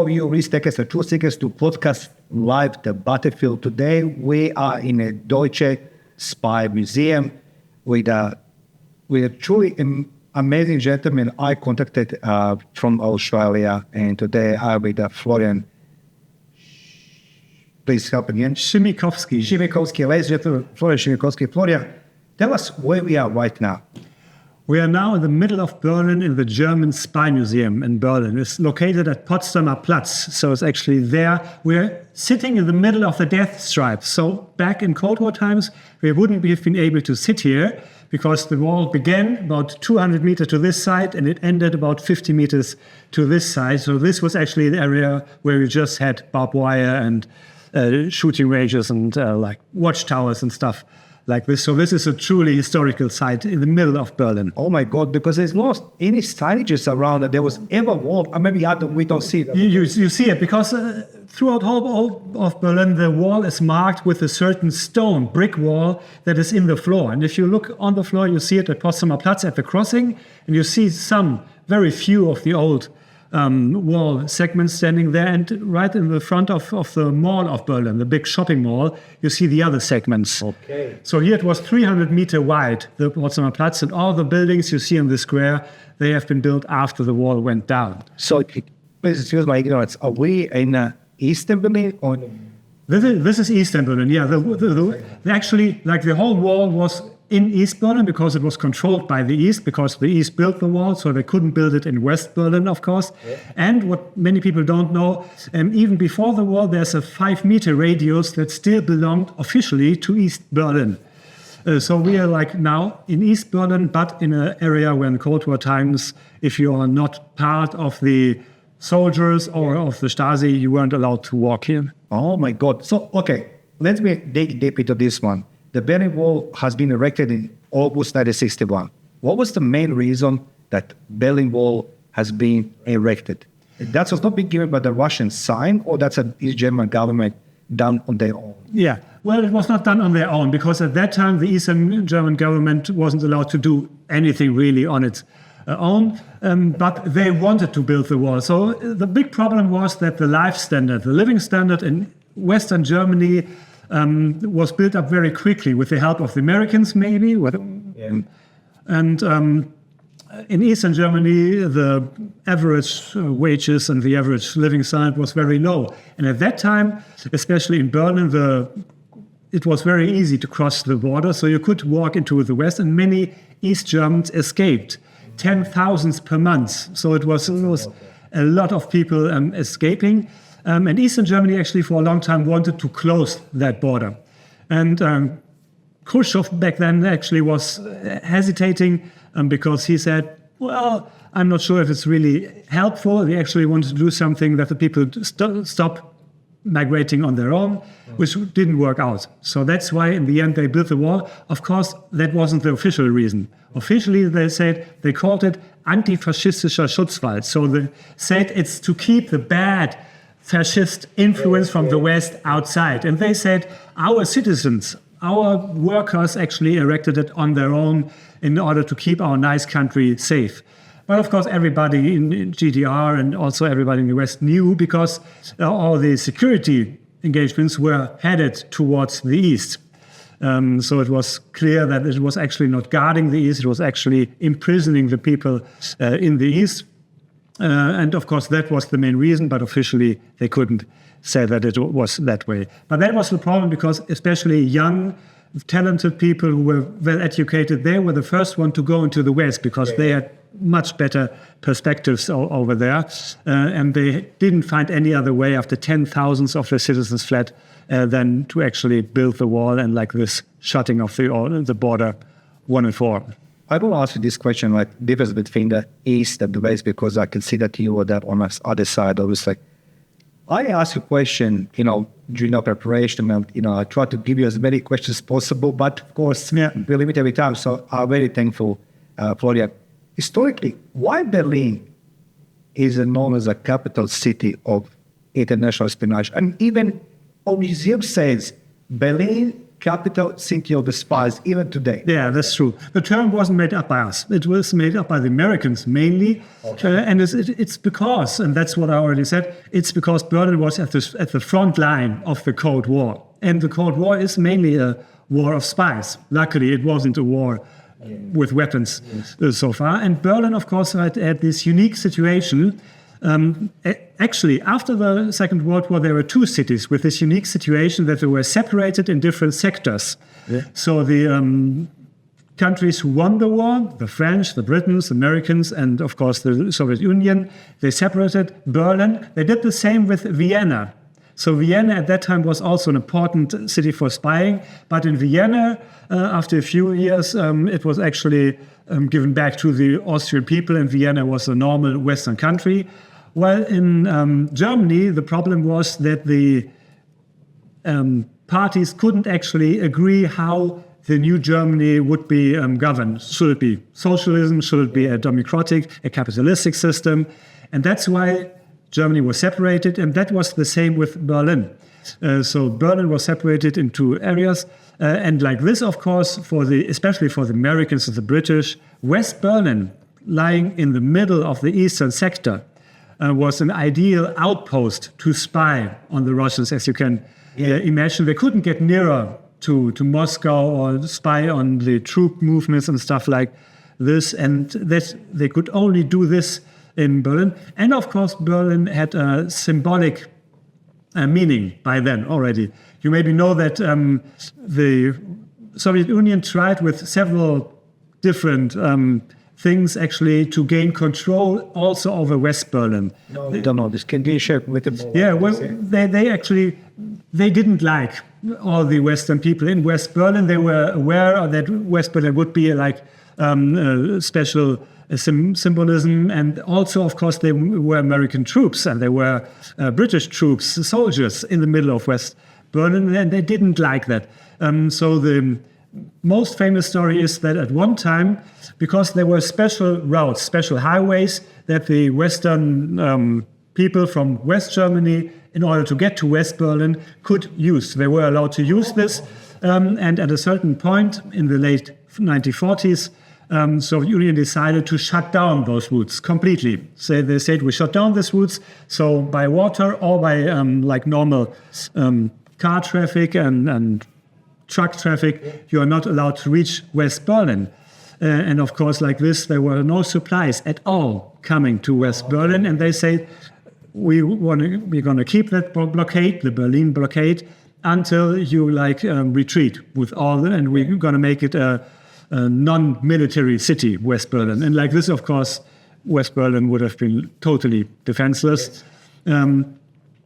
of you risk takers, the truth seekers, to podcast live the battlefield. Today we are in a Deutsche Spy Museum with a truly amazing gentleman I contacted from Australia, and today I'm with Florian. Please help again. Schimikowski. Schimikowski, ladies and gentlemen, Florian Schimikowski. Florian, tell us where we are right now. We are now in the middle of Berlin in the German Spy Museum in Berlin. It's located at Potsdamer Platz, so it's actually there. We're sitting in the middle of the death stripes. So back in Cold War times, we wouldn't have been able to sit here because the wall began about 200 meters to this side and it ended about 50 meters to this side. So this was actually the area where we just had barbed wire and shooting ranges and like watchtowers and stuff like this. So this is a truly historical site in the middle of Berlin. Oh my God, because there's not any signages around that there was ever wall. Or maybe we don't see it. You see it because throughout all of Berlin, the wall is marked with a certain stone, brick wall that is in the floor. And if you look on the floor, you see it at Potsdamer Platz at the crossing, and you see very few of the old wall segments standing there, and right in the front of the mall of Berlin, the big shopping mall, you see the other segments. Okay. So here it was 300 meter wide, the Potsdamer Platz, and all the buildings you see in the square, they have been built after the wall went down. So, please excuse my ignorance, are we in Eastern Berlin or? This is Eastern Berlin, yeah. Actually, like the whole wall was in East Berlin because it was controlled by the East, because the East built the wall, so they couldn't build it in West Berlin, of course. Yeah. And what many people don't know, even before the wall, there's a 5-meter radius that still belonged officially to East Berlin. So we are like now in East Berlin, but in an area where in Cold War times, if you are not part of the soldiers or of the Stasi, you weren't allowed to walk here. Oh my God. So, okay, let's dig deep into this one. The Berlin Wall has been erected in August 1961. What was the main reason that Berlin Wall has been erected? That was not being given by the Russian sign, or that's an East German government done on their own? Yeah, well, it was not done on their own, because at that time the Eastern German government wasn't allowed to do anything really on its own, but they wanted to build the wall. So the big problem was that the living standard in Western Germany was built up very quickly with the help of the Americans, maybe. And in Eastern Germany, the average wages and the average living standard was very low. And at that time, especially in Berlin, it was very easy to cross the border, so you could walk into the West, and many East Germans escaped, 10,000 per month. So it was a lot of people escaping. And Eastern Germany actually for a long time wanted to close that border. And Khrushchev back then actually was hesitating because he said, well, I'm not sure if it's really helpful. He actually wanted to do something that the people stop migrating on their own, which didn't work out. So that's why in the end they built the wall. Of course, that wasn't the official reason. Officially, they called it antifaschistischer Schutzwall. So they said it's to keep the bad fascist influence from the West outside. And they said our citizens, our workers actually erected it on their own in order to keep our nice country safe. But of course, everybody in GDR and also everybody in the West knew, because all the security engagements were headed towards the East. So it was clear that it was actually not guarding the East, it was actually imprisoning the people in the East. And of course, that was the main reason, but officially they couldn't say that it was that way. But that was the problem, because especially young, talented people who were well educated, they were the first one to go into the West, because they had much better perspectives over there. And they didn't find any other way after 10,000 of the citizens fled than to actually build the wall and like this shutting of the border 1 and 4. I will ask you this question, like difference between the East and the West, because I can see that you were that on the other side. Obviously, I asked you a question, during our preparation, and I tried to give you as many questions as possible, but of course, we're limited with time. So I'm very thankful, Florian. Historically, why Berlin is known as a capital city of international espionage? And even our museum says Berlin capital city of the spies, even today. Yeah, that's true. The term wasn't made up by us. It was made up by the Americans mainly. And it's because, and that's what I already said, it's because Berlin was at the front line of the Cold War. And the Cold War is mainly a war of spies. Luckily, it wasn't a war with weapons so far. And Berlin, of course, had this unique situation. Actually, after the Second World War, there were two cities with this unique situation that they were separated in different sectors. Yeah. So the countries who won the war, the French, the Britons, the Americans, and of course the Soviet Union, they separated Berlin. They did the same with Vienna. So Vienna at that time was also an important city for spying. But in Vienna, after a few years, it was actually given back to the Austrian people, and Vienna was a normal Western country. Well, in Germany, the problem was that the parties couldn't actually agree how the new Germany would be governed. Should it be socialism? Should it be a democratic, a capitalistic system? And that's why Germany was separated, and that was the same with Berlin. So Berlin was separated into areas, and like this, of course, especially for the Americans and the British, West Berlin, lying in the middle of the eastern sector, was an ideal outpost to spy on the Russians, as you can imagine. They couldn't get nearer to Moscow or spy on the troop movements and stuff like this, and that they could only do this in Berlin. And of course, Berlin had a symbolic meaning by then already. You maybe know that the Soviet Union tried with several different things actually to gain control also over West Berlin. No, they don't know this. Can you share with them? Yeah, well, they didn't like all the Western people in West Berlin. They were aware that West Berlin would be like special symbolism, and also, of course, they were American troops and they were British troops, soldiers in the middle of West Berlin, and they didn't like that. So the most famous story is that at one time, because there were special routes, special highways that the Western people from West Germany, in order to get to West Berlin, could use. They were allowed to use this, and at a certain point in the late 1940s, Soviet Union decided to shut down those routes completely. So they said, we shut down these routes, so by water or by like normal car traffic and truck traffic, you are not allowed to reach West Berlin. And of course, like this, there were no supplies at all coming to West Berlin, and they said, we're going to keep that blockade, the Berlin blockade, until you retreat with all, and we're going to make it a non-military city, West Berlin. And like this, of course, West Berlin would have been totally defenseless.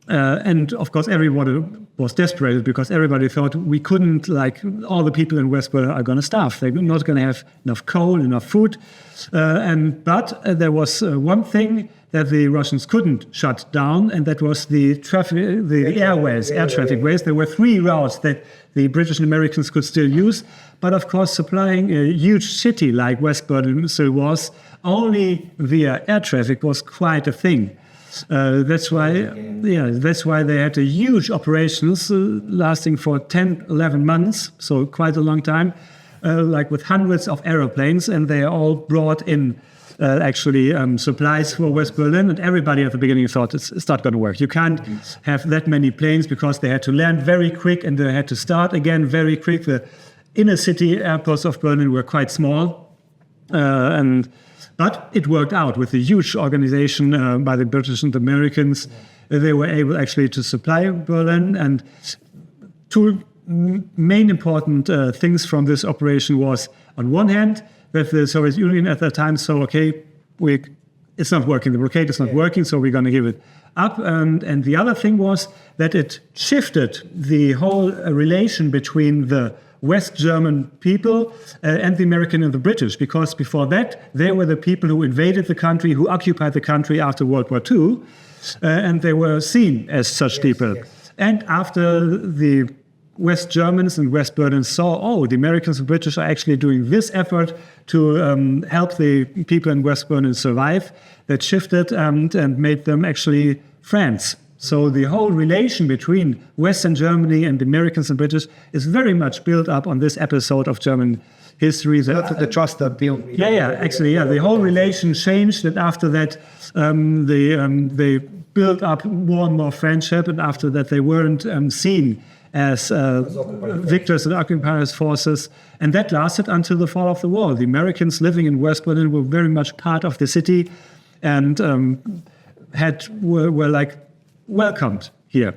And of course, everybody was desperate because everybody thought we couldn't, all the people in West Berlin are going to starve. They're not going to have enough coal, enough food. But there was one thing that the Russians couldn't shut down, and that was the traffic, the airways, air traffic ways. There were 3 routes that the British and Americans could still use. But of course, supplying a huge city like West Berlin still was, only via air traffic was quite a thing. That's why they had a huge operations lasting for 10, 11 months, so quite a long time, with hundreds of aeroplanes, and they all brought in supplies for West Berlin, and everybody at the beginning thought it's not going to work. You can't have that many planes because they had to land very quick and they had to start again very quick. The inner city airports of Berlin were quite small, but it worked out with a huge organization by the British and the Americans. They were able actually to supply Berlin, and 2 main important things from this operation was, on one hand, that the Soviet Union at that time saw, it's not working, the blockade is not working, so we're going to give it up. And the other thing was that it shifted the whole relation between the West German people and the American and the British, because before that, they were the people who invaded the country, who occupied the country after World War II, and they were seen as such people. Yes. And after the West Germans and West Berlin saw, the Americans and British are actually doing this effort to help the people in West Berlin survive, that shifted and made them actually friends. So the whole relation between Western Germany and the Americans and British is very much built up on this episode of German history. The trust that built. The whole relation changed, and after that, they built up more and more friendship, and after that, they weren't seen as victors and occupiers' forces, and that lasted until the fall of the wall. The Americans living in West Berlin were very much part of the city, and were like welcomed here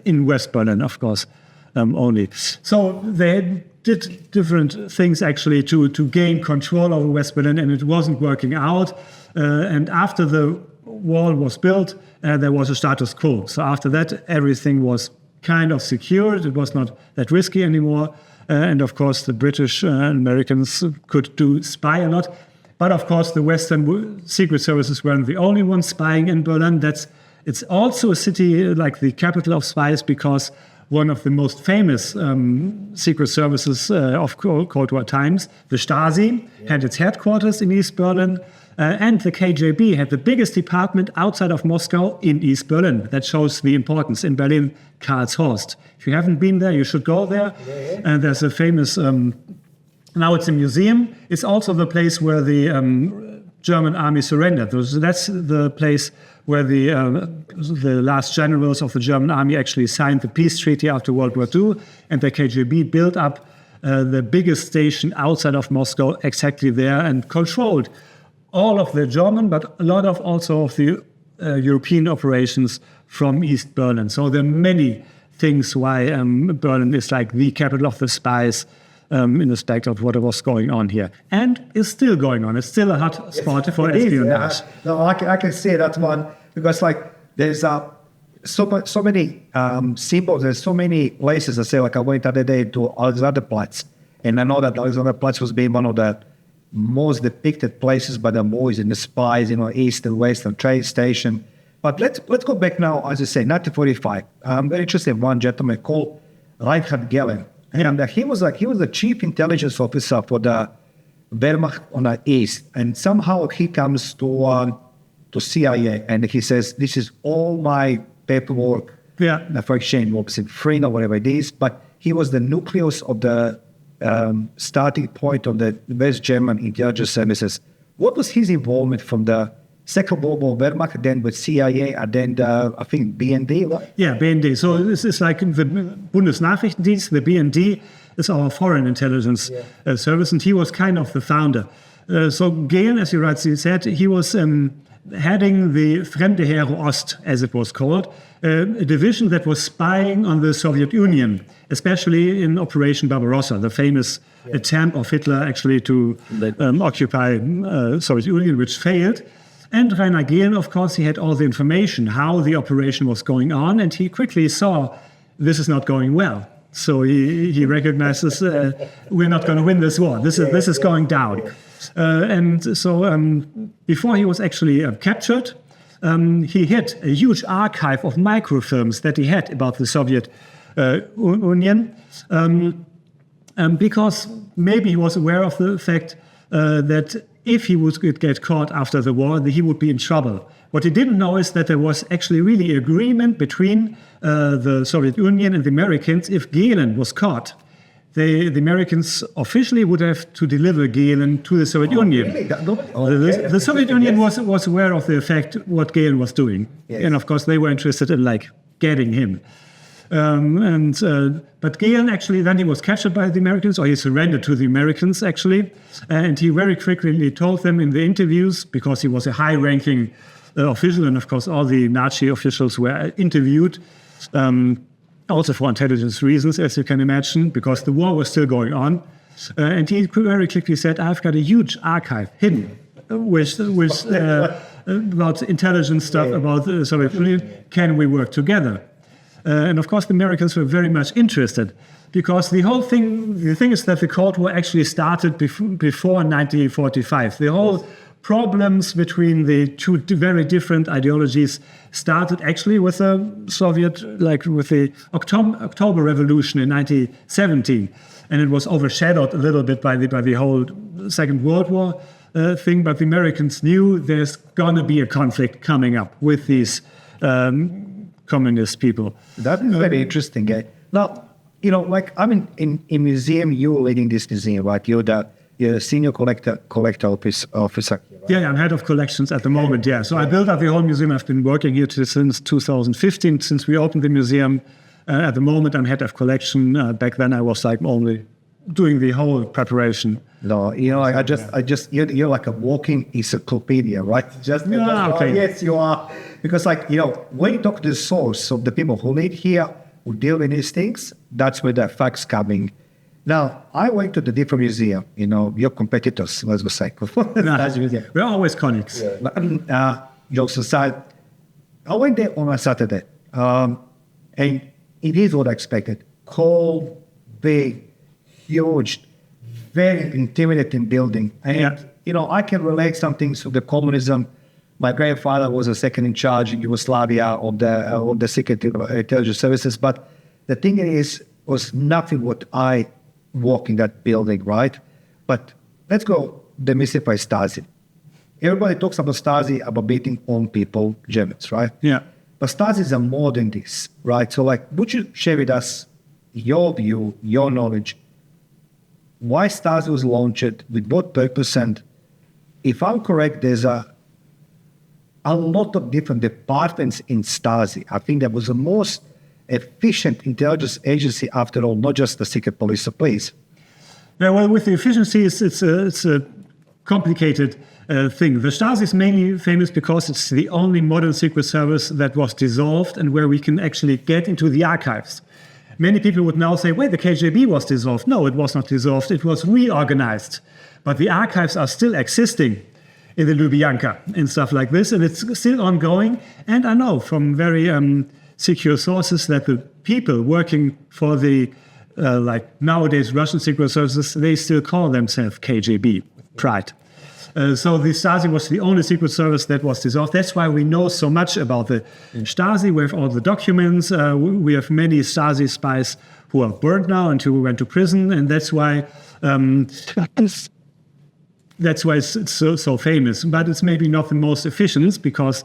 in West Berlin, of course, only. So they did different things actually to gain control over West Berlin, and it wasn't working out. And after the wall was built, there was a status quo. So after that, everything was kind of secured. It was not that risky anymore. And of course, the British and Americans could spy a lot. But of course, the Western secret services weren't the only ones spying in Berlin. It's also a city like the capital of spies, because one of the most famous secret services of Cold War times, the Stasi, had its headquarters in East Berlin. And the KGB had the biggest department outside of Moscow in East Berlin. That shows the importance. In Berlin, Karlshorst. If you haven't been there, you should go there. And there's a famous, now it's a museum. It's also the place where the German army surrendered. That's the place where the last generals of the German army actually signed the peace treaty after World War II. And the KGB built up the biggest station outside of Moscow exactly there and controlled all of the German, but a lot of also of the European operations from East Berlin. So there are many things why Berlin is like the capital of the spies in respect of what was going on here. And is still going on. It's still a hot spot for espionage. No, I can see that one, because like there's so many symbols, there's so many places. I say, like I went the other day to Alexanderplatz, and I know that Alexanderplatz was being one of the most depicted places by the boys and the spies, east and west and train station. But let's go back now, as I say, 1945. I'm very interested in one gentleman called Reinhard Gehlen, and he was the chief intelligence officer for the Wehrmacht on the east. And somehow he comes to CIA and he says, "This is all my paperwork for exchange, obviously free or whatever it is." But he was the nucleus of the starting point of the West German intelligence services. What was his involvement from the Second World War Wehrmacht, then with CIA, and then I think BND? Right? Yeah, BND. So this is like the Bundesnachrichtendienst. The BND is our foreign intelligence service, and he was kind of the founder. So Gehlen, as you rightly said, he was heading the Fremde Heere Ost, as it was called, a division that was spying on the Soviet Union, especially in Operation Barbarossa, the famous attempt of Hitler actually to occupy Soviet Union, which failed. And Rainer Gehlen, of course, he had all the information, how the operation was going on, and he quickly saw this is not going well. So he recognizes we're not going to win this war. This is going down. And so before he was actually captured, he hid a huge archive of microfilms that he had about the Soviet Union, because maybe he was aware of the fact that if he would get caught after the war, he would be in trouble. What he didn't know is that there was actually really agreement between the Soviet Union and the Americans. If Gehlen was caught, the Americans officially would have to deliver Gehlen to the Soviet Union. Really? The Soviet Union was aware of the fact what Gehlen was doing. Yes. And of course, they were interested in getting him. But Gehlen actually, then he was captured by the Americans, or he surrendered to the Americans actually. And he very quickly told them in the interviews, because he was a high-ranking official, and of course all the Nazi officials were interviewed, also for intelligence reasons, as you can imagine, because the war was still going on. And he very quickly said, "I've got a huge archive hidden with about intelligence stuff about the Soviet Union. Can we work together?" And of course, the Americans were very much interested, because the thing is that the Cold War actually started before 1945. The whole problems between the two very different ideologies started actually with the Soviet, with the October Revolution in 1917, and it was overshadowed a little bit by the whole Second World War thing. But the Americans knew there's going to be a conflict coming up with these communist people. That is very interesting. Now, like I'm in museum, you're leading this museum, right? You're the senior collector officer. Yeah, I'm head of collections at the moment, yeah. So I built up the whole museum. I've been working here since 2015, since we opened the museum. At the moment, I'm head of collection. Back then, I was like only doing the whole preparation. No, you're like a walking encyclopedia, right? Okay. Yes, you are. Because when you talk to the source of the people who live here, who deal with these things, that's where the facts coming. Now, I went to the different museum, your competitors, let's go say. We're always colleagues. I went there on a Saturday, and it is what I expected. Cold, big, huge, very intimidating building. And, I can relate something to the communism. My grandfather was a second in charge in Yugoslavia of the secret intelligence services. But the thing was nothing what I walk in that building, right? But let's go demystify Stasi. Everybody talks about Stasi, about beating on people, Germans, right? Yeah. But Stasi is more than this, right? So would you share with us your view, your knowledge, why Stasi was launched, with what purpose? And if I'm correct, there's a lot of different departments in Stasi. I think that was the most efficient intelligence agency after all, not just the secret police. So please. Yeah, well, with the efficiency, it's a complicated thing. The Stasi is mainly famous because it's the only modern secret service that was dissolved and where we can actually get into the archives. Many people would now say, wait, the KGB was dissolved. No, it was not dissolved. It was reorganized. But the archives are still existing in the Lubyanka and stuff like this, and it's still ongoing. And I know from very secure sources that the people working for the, nowadays Russian secret services, they still call themselves KGB, pride. So the Stasi was the only secret service that was dissolved. That's why we know so much about the Stasi. We have all the documents. We have many Stasi spies who are burned now and who went to prison, and that's why it's so famous. But it's maybe not the most efficient because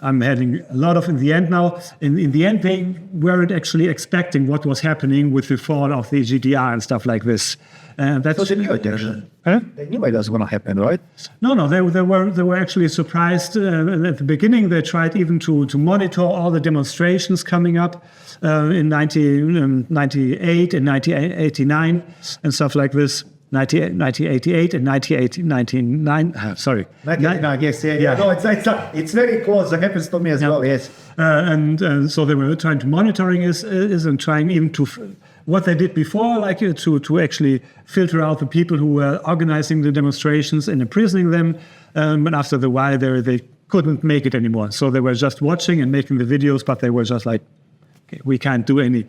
I'm having a lot of in the end now. In the end, they weren't actually expecting what was happening with the fall of the GDR and stuff like this. So they knew it was going to happen, right? No, they were actually surprised. At the beginning, they tried even to monitor all the demonstrations coming up in 1998 and 1989 and stuff like this. 1988 and 1999. Sorry. 1989, yes, yeah. No, it's very close. It happens to me as well, yes. And so they were trying to monitoring is and trying even to what they did before, to actually filter out the people who were organizing the demonstrations and imprisoning them. But after the while, they couldn't make it anymore. So they were just watching and making the videos, but they were just like, okay, we can't do any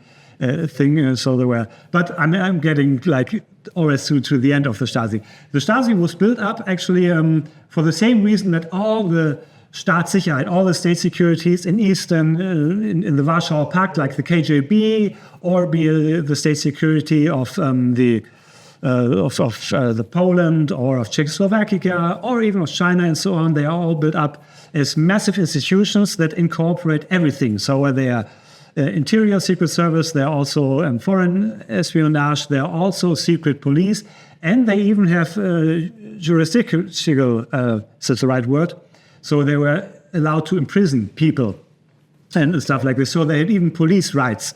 thing. So they were. But I'm getting always to the end of the Stasi. The Stasi was built up actually for the same reason that all the Staatssicherheit, all the state securities in Eastern, in the Warsaw Pact, like the KGB, or the state security of the Poland or of Czechoslovakia, or even of China and so on, they are all built up as massive institutions that incorporate everything. So they are interior secret service, they are also foreign espionage, they are also secret police, and they even have jurisdictional, that's the right word. So they were allowed to imprison people and stuff like this. So they had even police rights.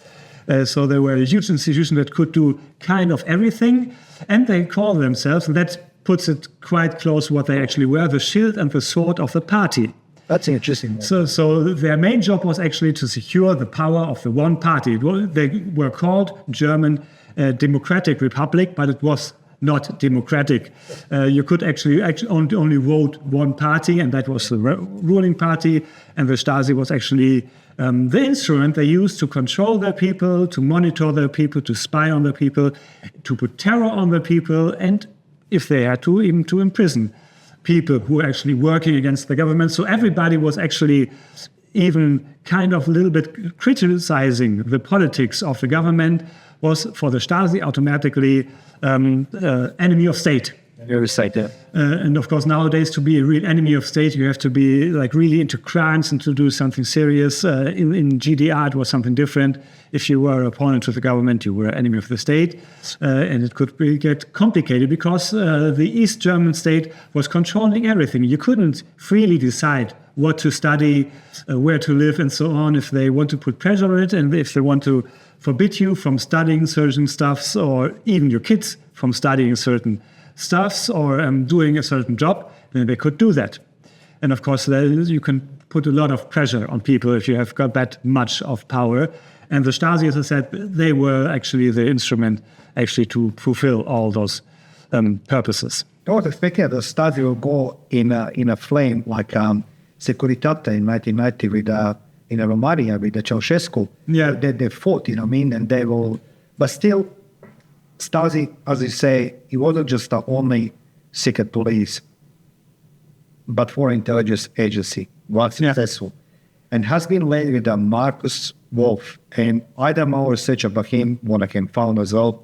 So they were a huge institution that could do kind of everything. And they call themselves, and that puts it quite close to what they actually were, the shield and the sword of the party. That's interesting. So their main job was actually to secure the power of the one party. They were called German Democratic Republic, but it was not democratic. You could actually only vote one party, and that was the ruling party. And the Stasi was actually the instrument they used to control their people, to monitor their people, to spy on their people, to put terror on their people, and if they had to, even to imprison people who were actually working against the government. So everybody was actually even kind of a little bit criticizing the politics of the government was for the Stasi automatically enemy of state. Very excited. And of course, nowadays, to be a real enemy of state, you have to be like really into crimes and to do something serious. In GDR, it was something different. If you were opponent to the government, you were an enemy of the state. And it could get complicated because the East German state was controlling everything. You couldn't freely decide what to study, where to live, and so on, if they want to put pressure on it, and if they want to forbid you from studying certain stuffs, or even your kids from studying certain stuffs, or doing a certain job, then they could do that. And of course, you can put a lot of pressure on people if you have got that much of power. And the Stasi, as I said, they were actually the instrument actually to fulfill all those purposes. I was expecting the Stasi will go in a flame like Securitate in 1990 with in Romania with the Ceausescu. Yeah. They fought, you know what I mean? And they will, but still, Stasi, as you say, it wasn't just the only secret police, but foreign intelligence agency was successful. And has been linked with Markus Wolf. And I did more research about him, what I can find as well.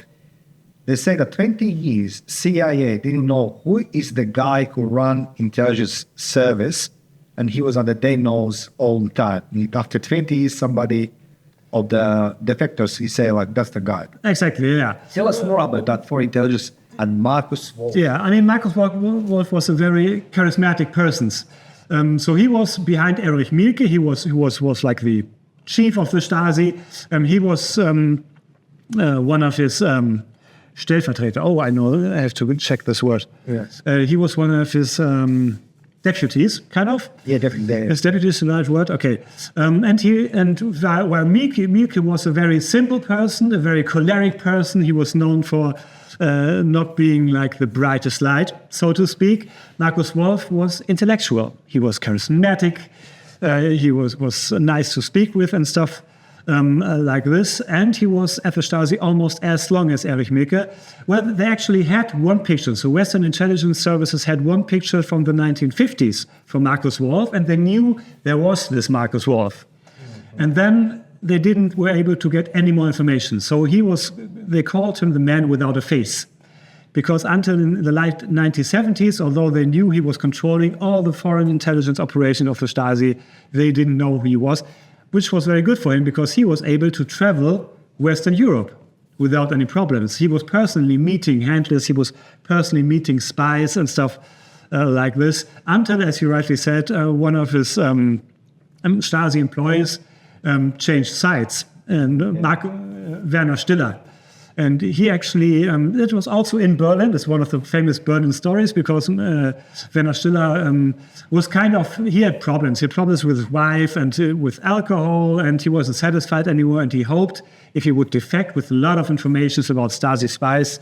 They say that 20 years, CIA didn't know who is the guy who ran intelligence service, and he was on the day nose all the time. After 20 years, somebody of the defectors, he say like, that's the guy. Exactly, yeah. Tell us more about that for intelligence and Markus Wolf. Yeah, I mean, Markus Wolf was a very charismatic person. So he was behind Erich Mielke. He was like the chief of the Stasi. He was one of his Stellvertreter. Oh, I know. I have to check this word. Yes. He was one of his deputies, kind of. Yeah, definitely. His deputy is the right word. Okay. While Mielke was a very simple person, a very choleric person, he was known for not being like the brightest light, so to speak. Markus Wolf was intellectual. He was charismatic. He was nice to speak with and stuff like this. And he was at the Stasi almost as long as Erich Mielke. Well, they actually had one picture. So Western intelligence services had one picture from the 1950s from Markus Wolf, and they knew there was this Markus Wolf. Mm-hmm. And then they were able to get any more information. So they called him the man without a face. Because until in the late 1970s, although they knew he was controlling all the foreign intelligence operation of the Stasi, they didn't know who he was, which was very good for him because he was able to travel Western Europe without any problems. He was personally meeting handlers, he was personally meeting spies and stuff like this, until, as you rightly said, one of his Stasi employees changed sides, and Werner Stiller. And he actually, it was also in Berlin. It's one of the famous Berlin stories because Werner Stiller was he had problems. He had problems with his wife and with alcohol, and he wasn't satisfied anymore. And he hoped if he would defect with a lot of information about Stasi spies,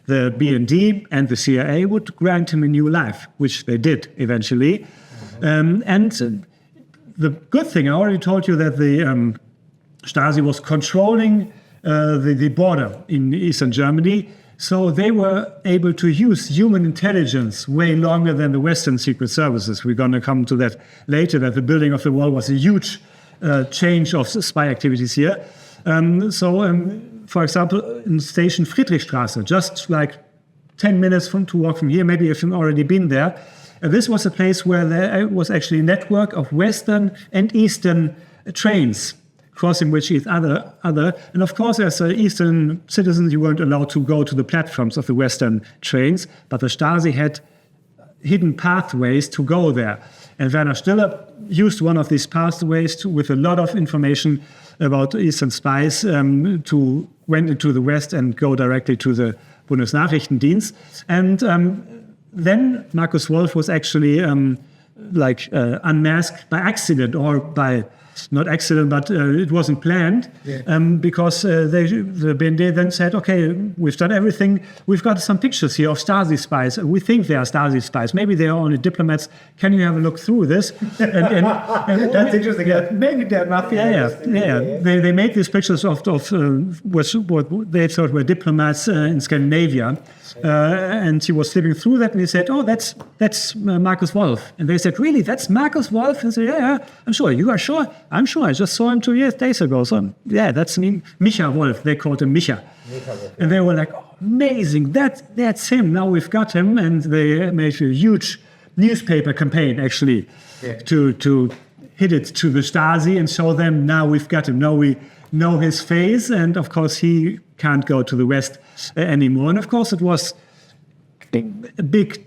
the BND and the CIA would grant him a new life, which they did eventually. The good thing, I already told you that the Stasi was controlling the border in Eastern Germany, so they were able to use human intelligence way longer than the Western secret services. We're going to come to that later, that the building of the wall was a huge change of spy activities here. For example, in station Friedrichstraße, just like 10 minutes to walk from here, maybe if you've already been there, this was a place where there was actually a network of Western and Eastern trains crossing with each other. And of course, as Eastern citizens, you weren't allowed to go to the platforms of the Western trains, but the Stasi had hidden pathways to go there. And Werner Stiller used one of these pathways with a lot of information about Eastern spies to went into the West and go directly to the Bundesnachrichtendienst. And then Markus Wolf was actually unmasked by accident, or by not accident, but it wasn't planned, because the BND then said, okay, we've done everything. We've got some pictures here of Stasi spies. We think they are Stasi spies. Maybe they are only diplomats. Can you have a look through this? And that's interesting. Maybe they're not. They made these pictures of what they thought were diplomats in Scandinavia. And he was flipping through that, and he said, oh, that's Markus Wolf. And they said, really, that's Markus Wolf? And I said, yeah, I'm sure. You are sure? I'm sure, I just saw him 2 days ago. So, yeah, that's me. Micha Wolf, they called him Micha. And they were like, oh, amazing, that's him. Now we've got him. And they made a huge newspaper campaign, actually, to hit it to the Stasi and show them, now we've got him. Now we know his face. And, of course, he can't go to the West anymore. And, of course, it was a big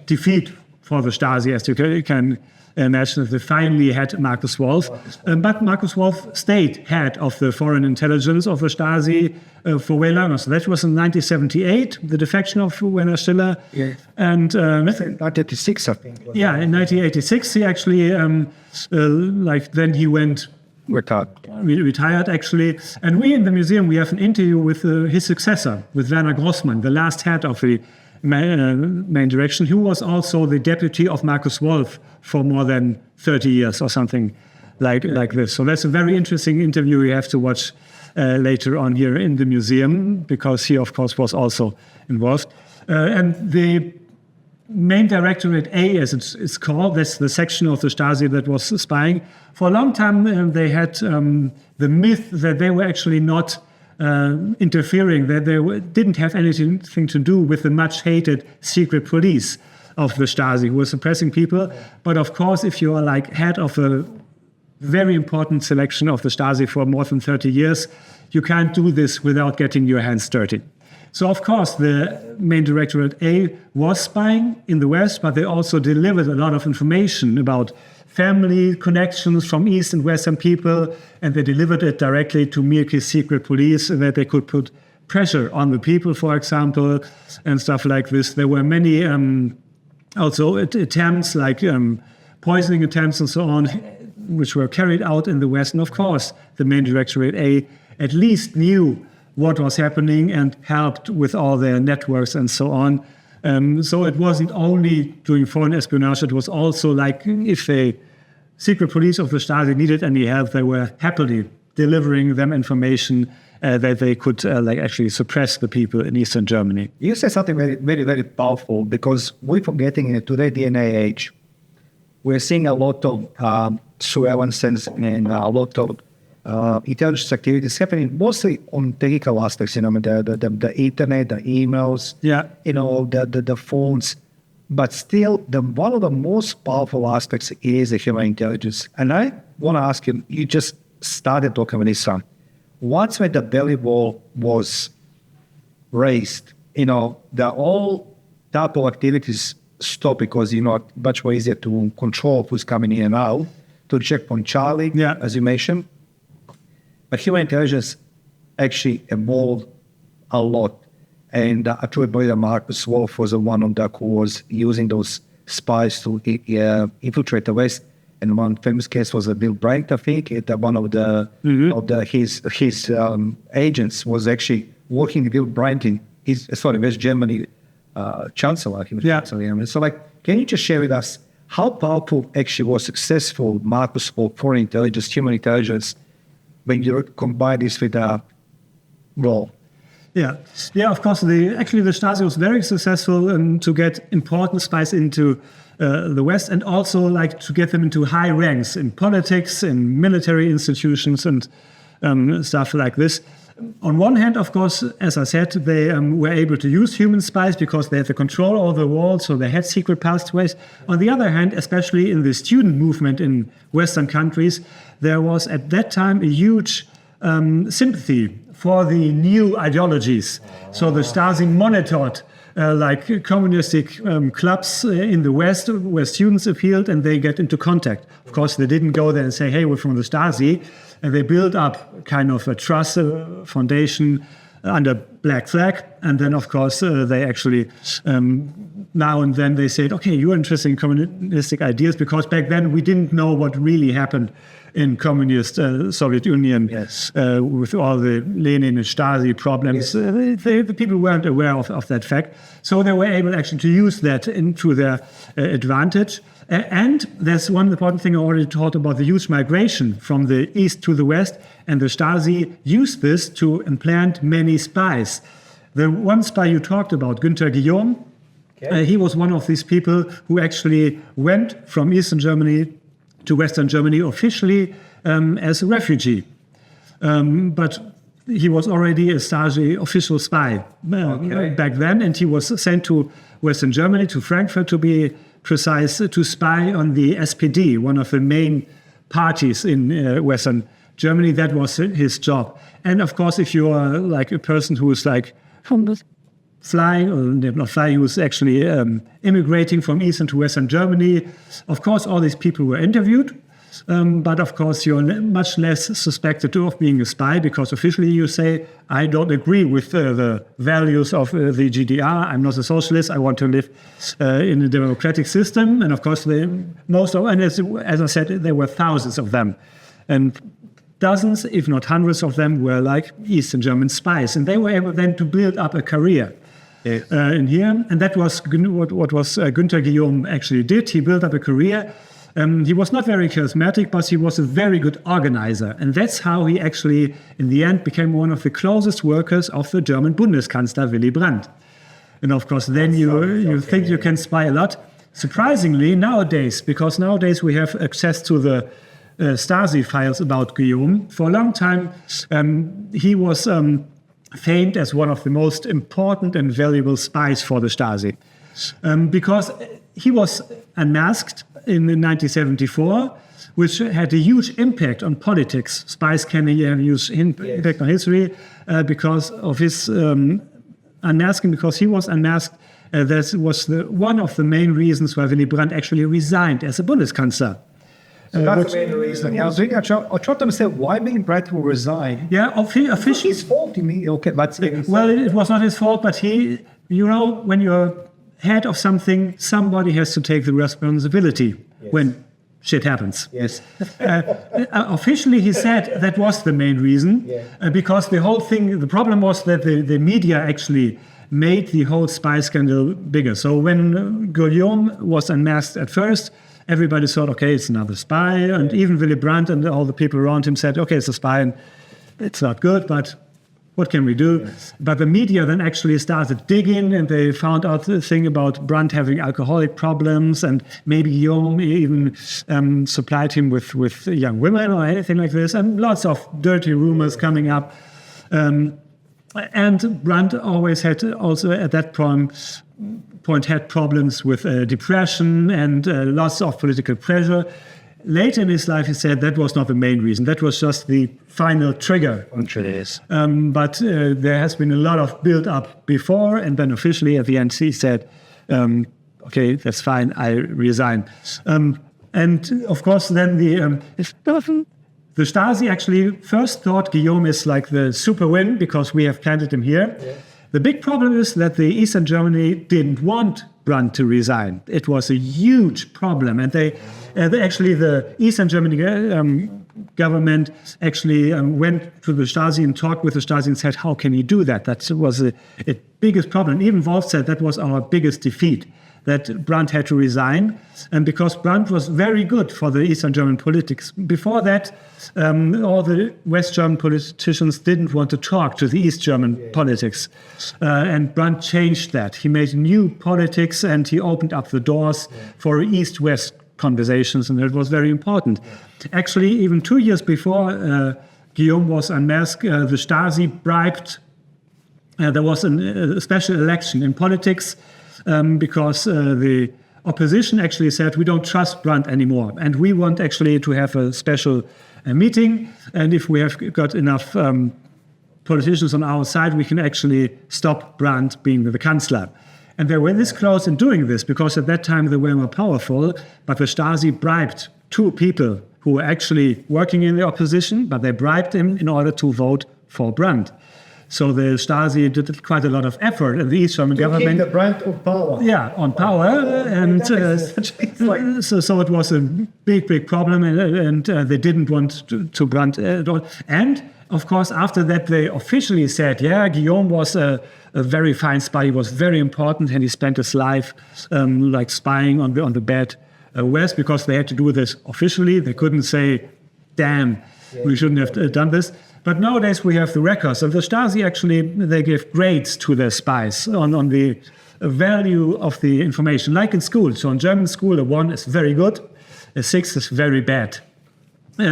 defeat for the Stasi, as you can imagine. They finally had Markus Wolf. But Markus Wolf stayed head of the foreign intelligence of the Stasi for way longer. So that was in 1978, the defection of Werner Stiller. Yeah. And 1986, I think. Yeah, in 1986, he actually, then he went retired, actually. And we in the museum, we have an interview with his successor, with Werner Grossmann, the last head of the main direction, who was also the deputy of Markus Wolf for more than 30 years or something like this. So that's a very interesting interview you have to watch later on here in the museum, because he, of course, was also involved. And the main directorate A, as it's called, that's the section of the Stasi that was spying. For a long time, they had the myth that they were actually not interfering, that they didn't have anything to do with the much hated secret police of the Stasi, who were suppressing people. But of course, if you are head of a very important selection of the Stasi for more than 30 years, you can't do this without getting your hands dirty. So of course, the main directorate A was spying in the West, but they also delivered a lot of information about family connections from East and Western people, and they delivered it directly to Mirke's secret police, so that they could put pressure on the people, for example, and stuff like this. There were many also attempts, poisoning attempts and so on, which were carried out in the West. And of course, the main directorate A at least knew what was happening and helped with all their networks and so on. So it wasn't only doing foreign espionage, it was also if the secret police of the Stasi needed any help, they were happily delivering them information that they could actually suppress the people in Eastern Germany. You said something very, very, very powerful, because we're forgetting in today's DNA age, we're seeing a lot of surveillance and a lot of intelligence activities happening mostly on technical aspects, the internet, the emails, the phones. But still, one of the most powerful aspects is the human intelligence. And I want to ask you, you just started talking about this one. Once when the belly wall was raised, the all type of activities stopped, because much more easier to control who's coming in and out, to checkpoint Charlie, as you mentioned. But human intelligence actually evolved a lot. And I truly believe that Markus Wolf was one of who was using those spies to infiltrate the West. And one famous case was Bill Brandt, I think. One of his agents was actually working with Bill Brandt in West Germany chancellor. He was chancellor. So, can you just share with us how powerful actually was successful Markus Wolf foreign intelligence, human intelligence, when you combine this with a role? Yeah, of course. The Stasi was very successful to get important spies into the West, and also to get them into high ranks in politics, in military institutions, and stuff like this. On one hand, of course, as I said, they were able to use human spies because they had the control over the world, so they had secret pathways. On the other hand, especially in the student movement in Western countries, there was at that time a huge sympathy for the new ideologies. So the Stasi monitored communistic clubs in the West where students appealed, and they get into contact. Of course, they didn't go there and say, hey, we're from the Stasi. And they built up kind of a trust foundation under black flag. And then, of course, they actually, now and then they said, okay, you're interested in communistic ideas, because back then we didn't know what really happened in communist Soviet Union with all the Lenin and Stasi problems. Yes. The people weren't aware of that fact. So they were able actually to use that into their advantage. And there's one important thing I already talked about, the huge migration from the East to the West. And the Stasi used this to implant many spies. The one spy you talked about, Günther Guillaume, he was one of these people who actually went from Eastern Germany to Western Germany officially as a refugee. But he was already a Stasi official spy back then, and he was sent to Western Germany, to Frankfurt to be precise, to spy on the SPD, one of the main parties in Western Germany. That was his job. And of course, if you are like a person who is like flying, or not flying, who was actually immigrating from Eastern to Western Germany, of course, all these people were interviewed. But of course, you're much less suspected of being a spy, because officially you say, I don't agree with the values of the GDR. I'm not a socialist. I want to live in a democratic system. And of course, as I said, there were thousands of them. And dozens, if not hundreds of them, were like Eastern German spies. And they were able then to build up a career in here. And that was what Günther Guillaume actually did. He built up a career. He was not very charismatic, but he was a very good organizer. And that's how he actually, in the end, became one of the closest workers of the German Bundeskanzler, Willy Brandt. And of course, then you think you can spy a lot. Surprisingly, nowadays, because nowadays we have access to the Stasi files about Guillaume. For a long time, he was famed as one of the most important and valuable spies for the Stasi. Because he was unmasked in 1974, which had a huge impact on politics. Spies can have huge impact on history because of his unmasking, because he was unmasked. That was one of the main reasons why Willy Brandt actually resigned as a Bundeskanzler. So that's the main reason. I tried to understand why Willy Brandt will resign. Yeah, officially. His fault, you mean? Okay, but well, it was not his fault, but when you're head of something, somebody has to take the responsibility when shit happens. Yes. Officially, he said that was the main reason, because the problem was that the media actually made the whole spy scandal bigger. So when Guillaume was unmasked at first, everybody thought, okay, it's another spy. And even Willy Brandt and all the people around him said, okay, it's a spy, and it's not good, but what can we do? Yes. But the media then actually started digging, and they found out the thing about Brandt having alcoholic problems, and maybe Guillaume even supplied him with young women or anything like this, and lots of dirty rumors coming up. And Brandt always had also at that point had problems with depression and lots of political pressure. Later in his life, he said that was not the main reason. That was just the final trigger. But there has been a lot of build-up before, and then officially at the end he said, okay, that's fine, I resign. And of course then the Stasi actually first thought Guillaume is like the super win because we have planted him here. Yeah. The big problem is that the Eastern Germany didn't want Brandt to resign. It was a huge problem, and the Eastern Germany government actually went to the Stasi and talked with the Stasi and said, how can he do that? That was a biggest problem. Even Wolf said that was our biggest defeat, that Brandt had to resign, and because Brandt was very good for the Eastern German politics. Before that, all the West German politicians didn't want to talk to the East German politics, and Brandt changed that. He made new politics, and he opened up the doors for East-West conversations, and it was very important. Actually, even 2 years before Guillaume was unmasked, the Stasi bribed. There was a special election in politics, because the opposition actually said, we don't trust Brandt anymore, and we want actually to have a special meeting, and if we have got enough politicians on our side, we can actually stop Brandt being the Chancellor. And they were this close in doing this, because at that time they were more powerful, but the Stasi bribed 2 people who were actually working in the opposition, but they bribed him in order to vote for Brandt. So the Stasi did quite a lot of effort, and the East German government. Keep the Brandt on power. Yeah, on power, and so it was a big problem, and they didn't want to Brandt at all. And of course, after that, they officially said, yeah, Guillaume was a very fine spy. He was very important, and he spent his life like spying on the bad West, because they had to do this officially. They couldn't say, damn, we shouldn't have done this. But nowadays we have the records, and the Stasi actually, they give grades to their spies on the value of the information, like in school. So in German school, a 1 is very good. 6 is very bad. We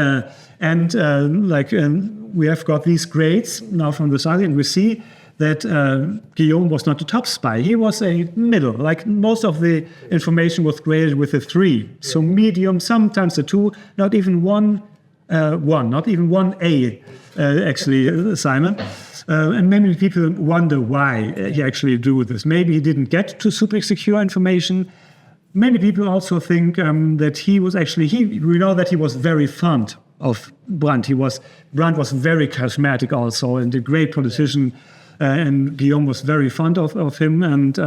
have got these grades now from the Stasi, and we see that Guillaume was not the top spy. He was a middle. Like most of the information was graded with a 3. So medium, sometimes a 2, not even one A, actually, Simon. And many people wonder why he actually do this. Maybe he didn't get to super secure information. Many people also think that he was actually, we know that he was very fond of Brandt. Brandt was very charismatic also, and a great politician. And Guillaume was very fond of him, and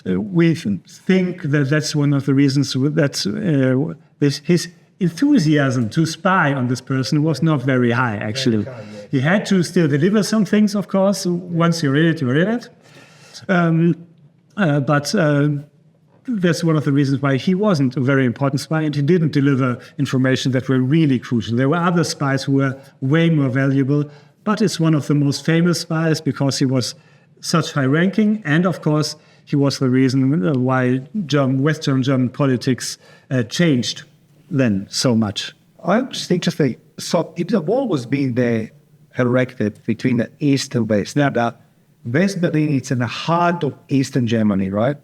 we think that that's one of the reasons that his enthusiasm to spy on this person was not very high, actually. He had to still deliver some things, of course. Once you're in it, you're in it. But that's one of the reasons why he wasn't a very important spy, and he didn't deliver information that were really crucial. There were other spies who were way more valuable, but it's one of the most famous spies because he was such high ranking, and of course he was the reason why Western German politics changed then so much. I'm just interested. So if the wall was being erected between the East and West, now the West Berlin is in the heart of Eastern Germany, right?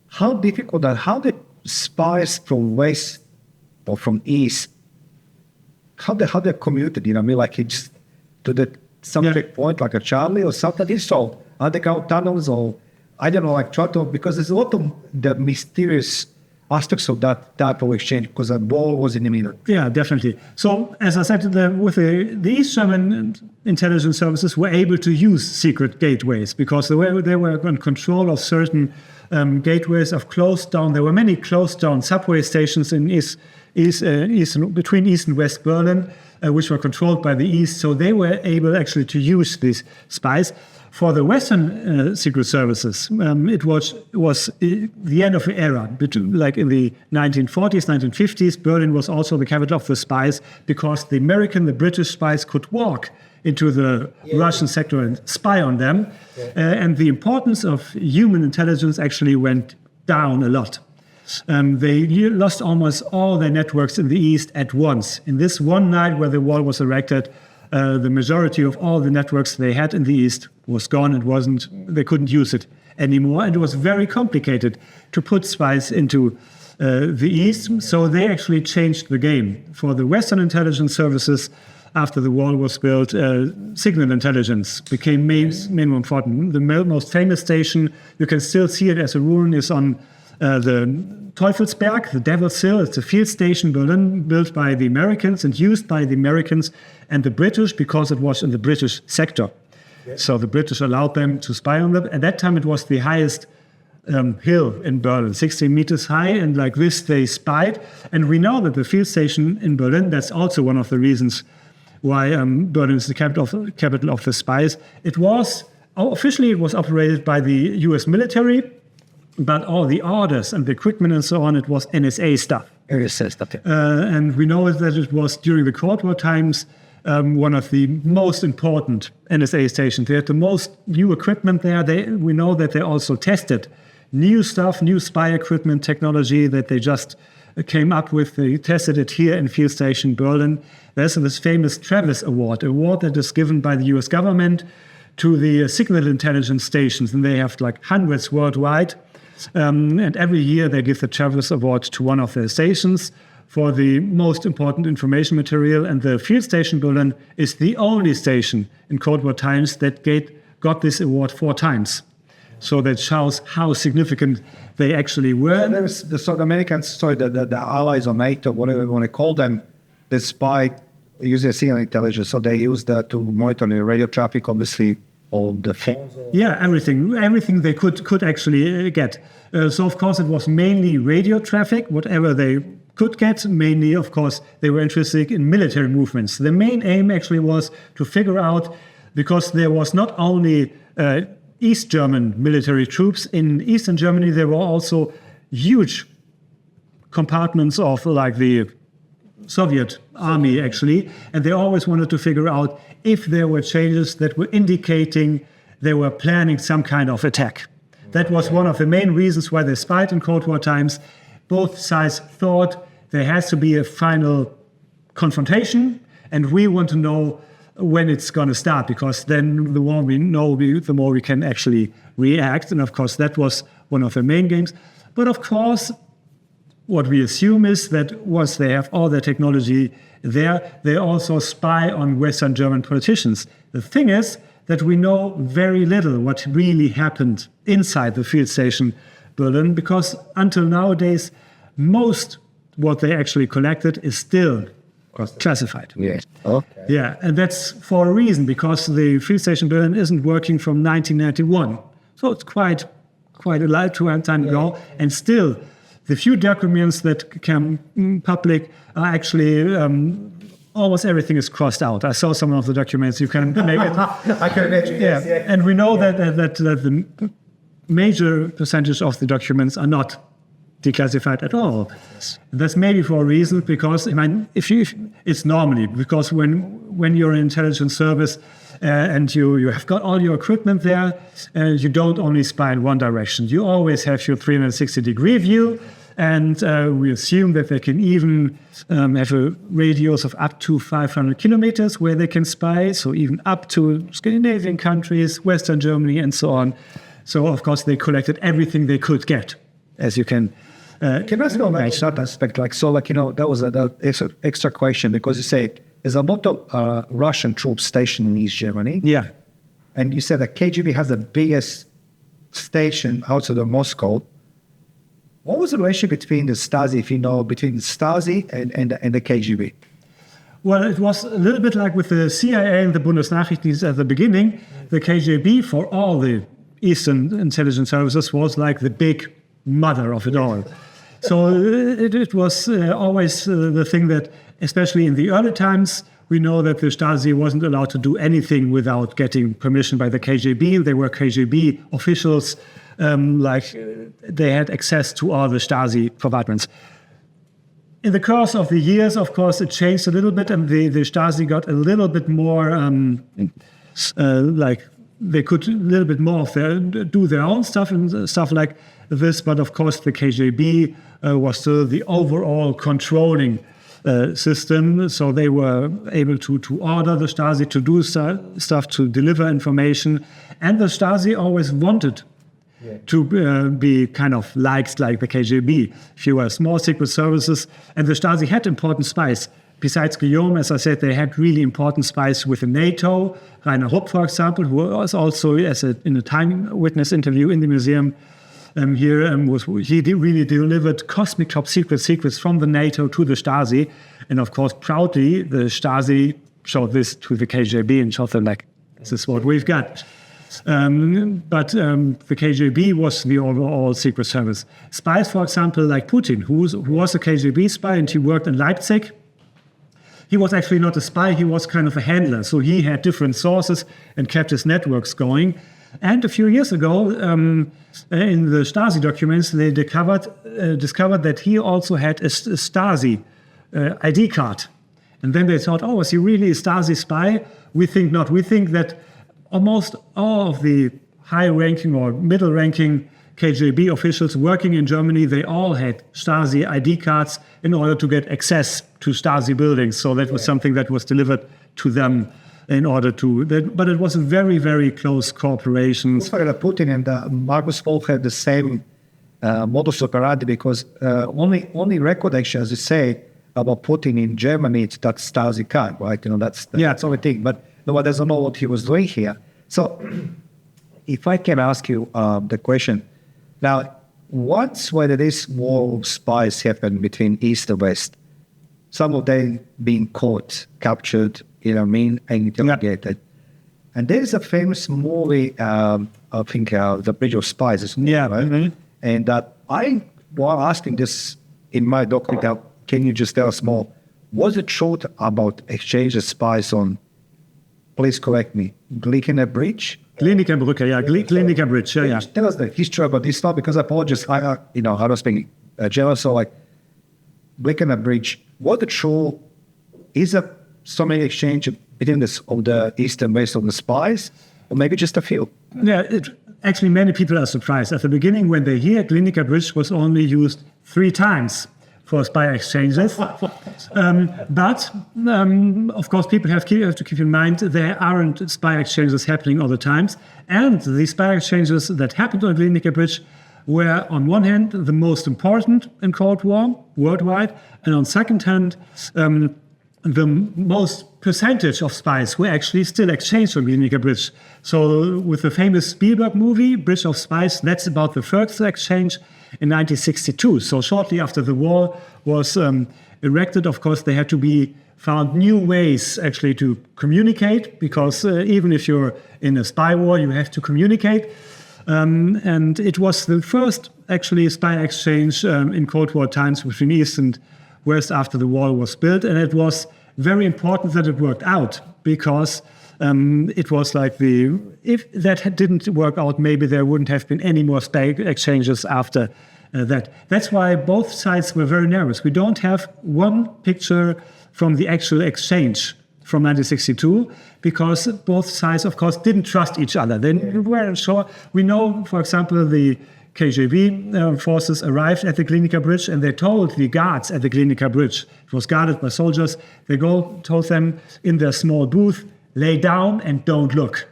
How difficult and how the spies from West or from East, how they commuted, you know what I mean? Like it's to the subject point, like a Charlie or something. So underground tunnels, or I don't know, like because there's a lot of the mysterious aspects of that type of exchange, because the wall was in the middle. Yeah, definitely. So as I said, with the East German intelligence services were able to use secret gateways because they were in control of certain gateways of closed down. There were many closed down subway stations in between East and West Berlin, which were controlled by the East. So they were able actually to use these spies. For the Western secret services, it was the end of the era. Like in the 1940s, 1950s, Berlin was also the capital of the spies because the British spies could walk into the Russian sector and spy on them. And the importance of human intelligence actually went down a lot. They lost almost all their networks in the East at once. In this one night where the wall was erected, the majority of all the networks they had in the East was gone. They couldn't use it anymore. And it was very complicated to put spies into the East. So they actually changed the game. For the Western intelligence services, after the wall was built, signal intelligence became more important. The most famous station, you can still see it as a ruin, is on the Teufelsberg, the Devil's Hill. It's a field station in Berlin built by the Americans and used by the Americans and the British because it was in the British sector. Yes. So the British allowed them to spy on them. At that time, it was the highest hill in Berlin, 16 meters high, and like this they spied. And we know that the field station in Berlin, that's also one of the reasons why Berlin is the capital of the spies. Officially it was operated by the US military, but all the orders and the equipment and so on, it was NSA stuff. NSA stuff, yeah. And we know that it was during the Cold War times one of the most important NSA stations. They had the most new equipment there. We know that they also tested new stuff, new spy equipment technology that they just came up with. They tested it here in Field Station Berlin. There's this famous Travis Award that is given by the US government to the signal intelligence stations, and they have like hundreds worldwide. And every year they give the Travis Award to one of their stations for the most important information material. And the Field Station Berlin is the only station in Cold War times that got this award 4 times. So that shows how significant they actually were. The Americans, the allies or NATO, whatever you want to call them, they spy using signal intelligence. So they use that to monitor the radio traffic, obviously. Yeah, everything they could actually get. So of course it was mainly radio traffic, whatever they could get. Mainly, of course, they were interested in military movements. The main aim actually was to figure out, because there was not only East German military troops in Eastern Germany, there were also huge compartments of like the Soviet army actually, and they always wanted to figure out if there were changes that were indicating they were planning some kind of attack. That was one of the main reasons why they spied in Cold War times. both sides thought there has to be a final confrontation, and we want to know when it's going to start, because then the more we know, the more we can actually react. And of course, that was one of the main games. But of course, what we assume is that once they have all their technology there, they also spy on Western German politicians. The thing is that we know very little what really happened inside the field station Berlin, because until nowadays, most what they actually collected is still classified. Yes. Okay. Yeah, and that's for a reason, because the field station Berlin isn't working from 1991. So it's quite a long time ago. And still, the few documents that became public are actually almost everything is crossed out. I saw some of the documents. You can make it. I can imagine. Yeah, Yes, yeah. and we know that the major percentage of the documents are not declassified at all. That's maybe for a reason, because it's normally because when you're an intelligence service and you have got all your equipment there, you don't only spy in one direction. You always have your 360-degree view, and we assume that they can even have a radius of up to 500 kilometers where they can spy, so even up to Scandinavian countries, Western Germany, and so on. So, of course, they collected everything they could get, as you can. Can I ask you about that aspect? That was an extra question, because you say there's a lot of Russian troops stationed in East Germany. Yeah. And you said that KGB has the biggest station outside of Moscow. What was the relationship between the Stasi, between the Stasi and the KGB? Well, it was a little bit like with the CIA and the Bundesnachrichtendienst at the beginning. The KGB, for all the Eastern intelligence services, was like the big mother of it all. So it was always the thing that, especially in the early times, we know that the Stasi wasn't allowed to do anything without getting permission by the KGB. There were KGB officials, they had access to all the Stasi compartments. In the course of the years, of course, it changed a little bit, and the Stasi got a little bit more, they could a little bit more do their own stuff and stuff like this. But of course, the KGB was still the overall controlling system. So they were able to order the Stasi to do stuff, to deliver information. And the Stasi always wanted to be kind of liked like the KGB. If you were small secret services, and the Stasi had important spies. Besides Guillaume, as I said, they had really important spies within NATO. Rainer Rupp, for example, who was also, in a time witness interview in the museum he really delivered cosmic top secrets from the NATO to the Stasi. And of course, proudly, the Stasi showed this to the KGB and showed them, like, this is what we've got. But the KGB was the overall secret service. Spies, for example, like Putin, who was a KGB spy, and he worked in Leipzig. He was actually not a spy, he was kind of a handler. So he had different sources and kept his networks going. And a few years ago, in the Stasi documents, they discovered that he also had a Stasi ID card. And then they thought, oh, is he really a Stasi spy? We think not. We think that almost all of the high-ranking or middle-ranking KGB officials working in Germany, they all had Stasi ID cards in order to get access to Stasi buildings. So that was something that was delivered to them in order to... But it was a very, very close cooperation. Putin and Markus Wolf had the same modus operandi, because only record, actually, as you say, about Putin in Germany, it's that Stasi card, right? That's the only thing. But nobody doesn't know what he was doing here. So if I can ask you the question, now, once when this war of spies happened between East and West, some of them being caught, captured, and interrogated. And there is a famous movie, I think, The Bridge of Spies, isn't it? Yeah. Right? Mm-hmm. And while asking this in my document, can you just tell us more? Was it truth about exchange of spies on, please correct me, Glickner Bridge? Klinikerbrücke, yeah, Kliniker Bridge, yeah. Tell us the history about this stuff, because I apologize, I don't speak German, so like, Glickner Bridge, was it true? Is there so many exchange between the East and West of the spies, or maybe just a few? Yeah, actually many people are surprised. At the beginning, when they hear Glienicke Bridge was only used 3 times for spy exchanges. But of course, people have to keep in mind there aren't spy exchanges happening all the times. And the spy exchanges that happened on Glienicke Bridge were, on one hand, the most important in Cold War worldwide, and on second hand, the most percentage of spies were actually still exchanged on Glienicke Bridge. So with the famous Spielberg movie, Bridge of Spies, that's about the first exchange in 1962. So shortly after the wall was erected, of course, there had to be found new ways actually to communicate, because even if you're in a spy war, you have to communicate. And it was the first actually spy exchange in Cold War times between East and West after the wall was built. And it was very important that it worked out, because it was like if that didn't work out, maybe there wouldn't have been any more spy exchanges after that. That's why both sides were very nervous. We don't have one picture from the actual exchange from 1962, because both sides, of course, didn't trust each other. They weren't sure. We know, for example, the KGB forces arrived at the Glienicke Bridge, and they told the guards at the Glienicke Bridge, it was guarded by soldiers, they told them in their small booth, lay down and don't look.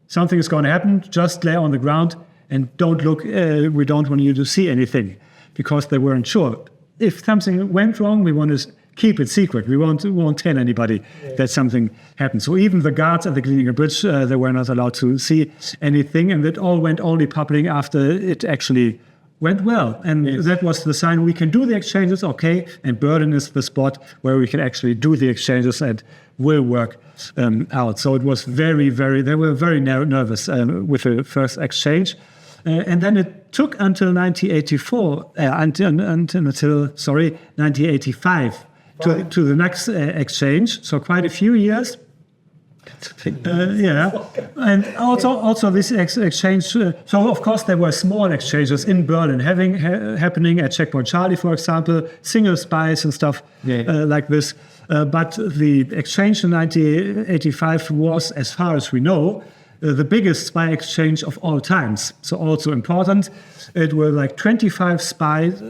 Something is going to happen, just lay on the ground and don't look. We don't want you to see anything, because they weren't sure. If something went wrong, we want to keep it secret. We won't tell anybody that something happened. So even the guards at the Glienicke Bridge, they were not allowed to see anything, and it all went only public after it actually went well. And that was the sign we can do the exchanges, okay, and Berlin is the spot where we can actually do the exchanges and will work out. So it was they were very nervous with the first exchange. And then it took until 1985 to the next exchange, so quite a few years. And also this exchange. So of course there were small exchanges in Berlin happening at Checkpoint Charlie, for example, single spies and stuff like this. But the exchange in 1985 was, as far as we know, the biggest spy exchange of all times. So also important. It were like 25 spies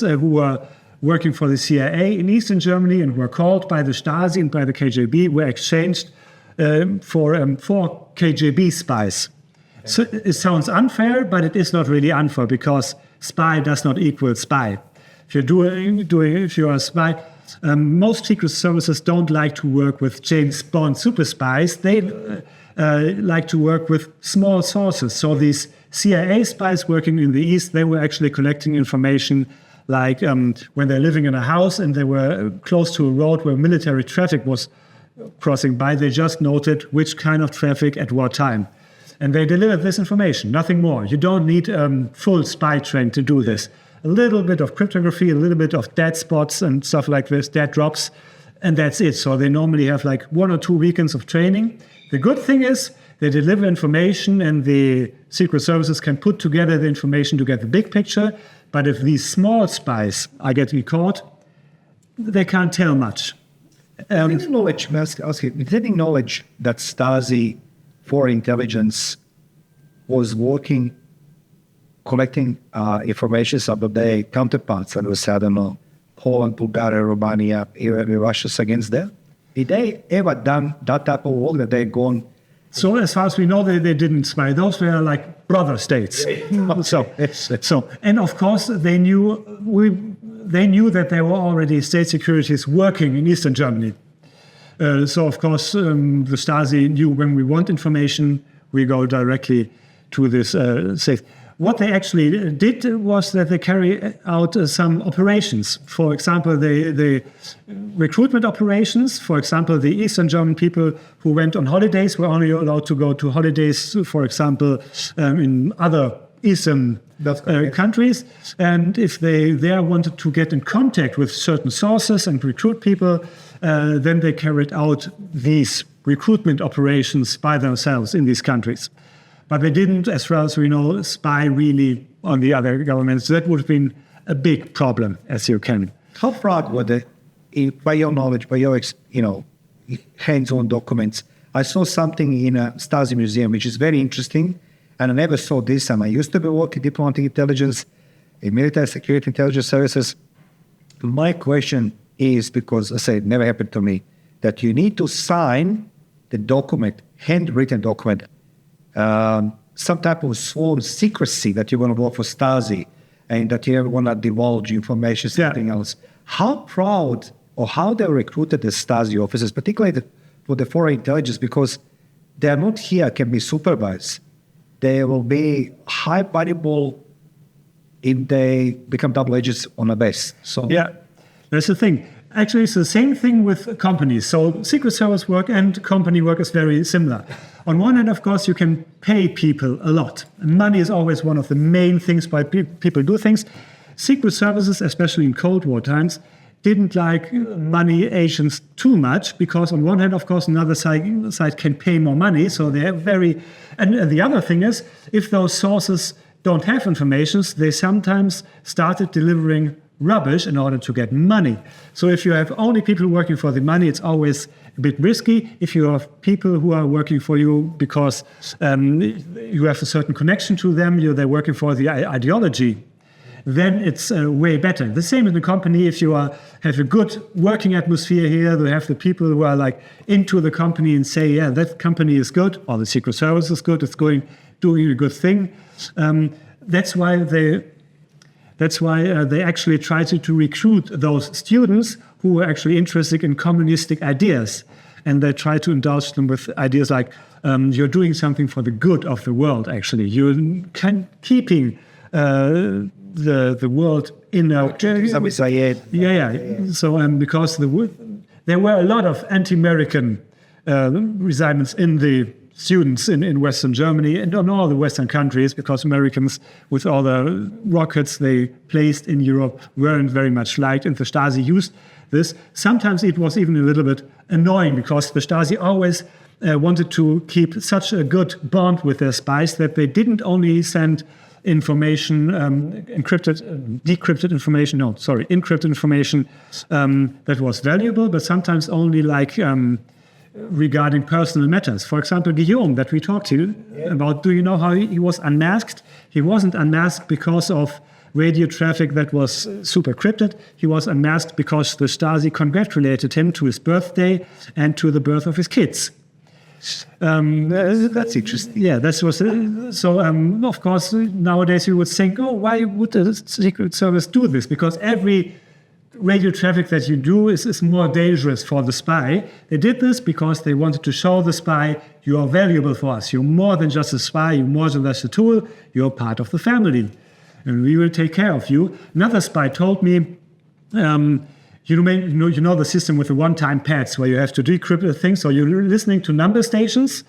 who were working for the CIA in Eastern Germany and were called by the Stasi and by the KGB, were exchanged for 4 KGB spies. So it sounds unfair, but it is not really unfair, because spy does not equal spy. If you're a spy, most secret services don't like to work with James Bond super spies. They like to work with small sources. So these CIA spies working in the East, they were actually collecting information like when they're living in a house and they were close to a road where military traffic was crossing by, they just noted which kind of traffic at what time. And they delivered this information, nothing more. You don't need full spy train to do this. A little bit of cryptography, a little bit of dead spots and stuff like this, dead drops, and that's it. So they normally have like 1 or 2 weekends of training. The good thing is they deliver information and the secret services can put together the information to get the big picture. But if these small spies are getting caught, they can't tell much. With knowledge that Stasi foreign intelligence was working, collecting information of their counterparts, and was, I don't know, Poland, Bulgaria, Romania, Russia against them. Did they ever done that type of work that they've gone? So as far as we know, they didn't spy. Those were like brother states. And of course, they knew that there were already state securities working in Eastern Germany. So of course, the Stasi knew when we want information, we go directly to this state. What they actually did was that they carried out some operations. For example, the recruitment operations. For example, the Eastern German people who went on holidays were only allowed to go to holidays, for example, in other Eastern countries. And if they there wanted to get in contact with certain sources and recruit people, then they carried out these recruitment operations by themselves in these countries. But they didn't, as far as we know, spy really on the other governments. That would have been a big problem, as you can. How proud were they, by your knowledge, by your hands-on documents? I saw something in a Stasi museum, which is very interesting. And I never saw this. And I used to be working in diplomatic intelligence, in military security intelligence services. My question is, because I say it never happened to me, that you need to sign the document, handwritten document, some type of sworn secrecy that you're going to work for Stasi and that you want to divulge information, something else. How proud or how they recruited the Stasi officers, particularly for the foreign intelligence, because they're not here, can be supervised. They will be high valuable if they become double agents on a base. So yeah, that's the thing. Actually, it's the same thing with companies. So Secret Service work and company work is very similar. On one hand, of course, you can pay people a lot. Money is always one of the main things why people do things. Secret services, especially in Cold War times, didn't like money agents too much because on one hand, of course, another side can pay more money. So they're very... And the other thing is, if those sources don't have information, they sometimes started delivering rubbish in order to get money. So if you have only people working for the money, it's always a bit risky. If you have people who are working for you because you have a certain connection to them, they're working for the ideology, then it's way better. The same in the company. If you have a good working atmosphere here, you have the people who are like into the company and say, yeah, that company is good, or the Secret Service is good, it's doing a good thing. That's why they actually try to recruit those students who are actually interested in communistic ideas. And they try to indulge them with ideas like, you're doing something for the good of the world, actually. You're keeping the world in a... Yeah. So because there were a lot of anti-American residents in the students in Western Germany and in all the Western countries, because Americans, with all the rockets they placed in Europe, weren't very much liked, and the Stasi used this. Sometimes it was even a little bit annoying, because the Stasi always wanted to keep such a good bond with their spies that they didn't only send information, encrypted information that was valuable, but sometimes only like regarding personal matters. For example, Guillaume, that we talked to about, do you know how he was unmasked? He wasn't unmasked because of radio traffic that was super crypted. He was unmasked because the Stasi congratulated him to his birthday and to the birth of his kids. That's interesting. Yeah, that was so. Of course, nowadays you would think, oh, why would the Secret Service do this? Because every radio traffic that you do is more dangerous for the spy. They did this because they wanted to show the spy, you are valuable for us. You're more than just a spy. You're more than just a tool. You're part of the family, and we will take care of you. Another spy told me, you know the system with the one-time pads where you have to decrypt the thing. So you're listening to number stations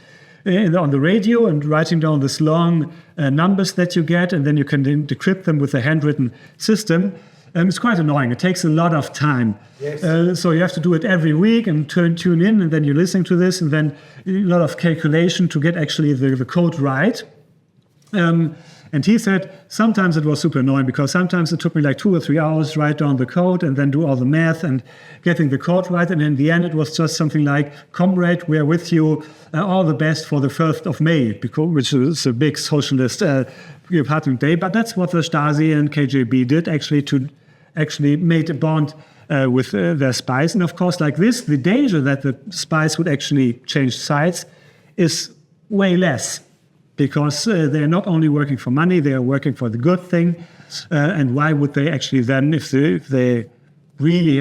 on the radio and writing down this long numbers that you get, and then you can decrypt them with a handwritten system. It's quite annoying. It takes a lot of time. Yes. So you have to do it every week and tune in, and then you're listening to this, and then a lot of calculation to get actually the code right. And he said sometimes it was super annoying, because sometimes it took me like 2 or 3 hours to write down the code and then do all the math and getting the code right. And in the end, it was just something like, comrade, we're with you, all the best for the 1st of May, which is a big socialist Department Day. But that's what the Stasi and KGB did, actually made a bond with their spies. And of course, like this, the danger that the spies would actually change sides is way less, because they're not only working for money, they are working for the good thing. And why would they actually then, if they really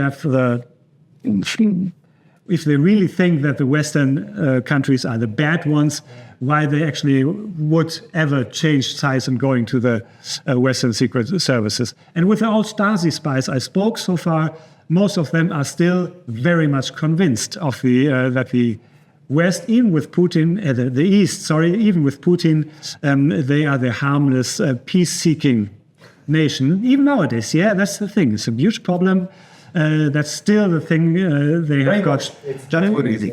think that the Western countries are the bad ones, why they actually would ever change sides and going to the Western secret services. And with the old Stasi spies I spoke so far, most of them are still very much convinced of that the West, even with Putin, the East, even with Putin, they are the harmless, peace-seeking nation. Even nowadays, that's the thing. It's a huge problem. That's still the thing they have got. It's just what it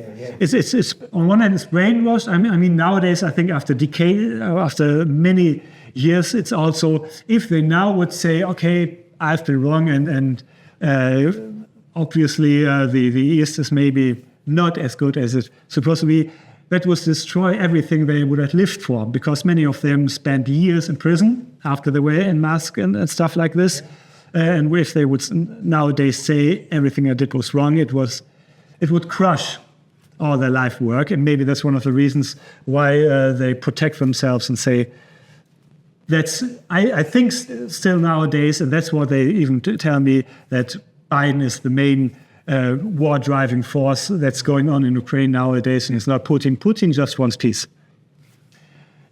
is. It's on one hand, it's brainwashed. I mean, nowadays, I think after many years, it's also, if they now would say, okay, I've been wrong, and obviously the East is maybe not as good as it's supposed to be, that would destroy everything they would have lived for, because many of them spent years in prison after they were in mask and stuff like this. And if they would nowadays say everything I did was wrong, it would crush all their life work. And maybe that's one of the reasons why they protect themselves and say, I think still nowadays, and that's what they even tell me, that Biden is the main war-driving force that's going on in Ukraine nowadays, and it's not Putin. Putin just wants peace.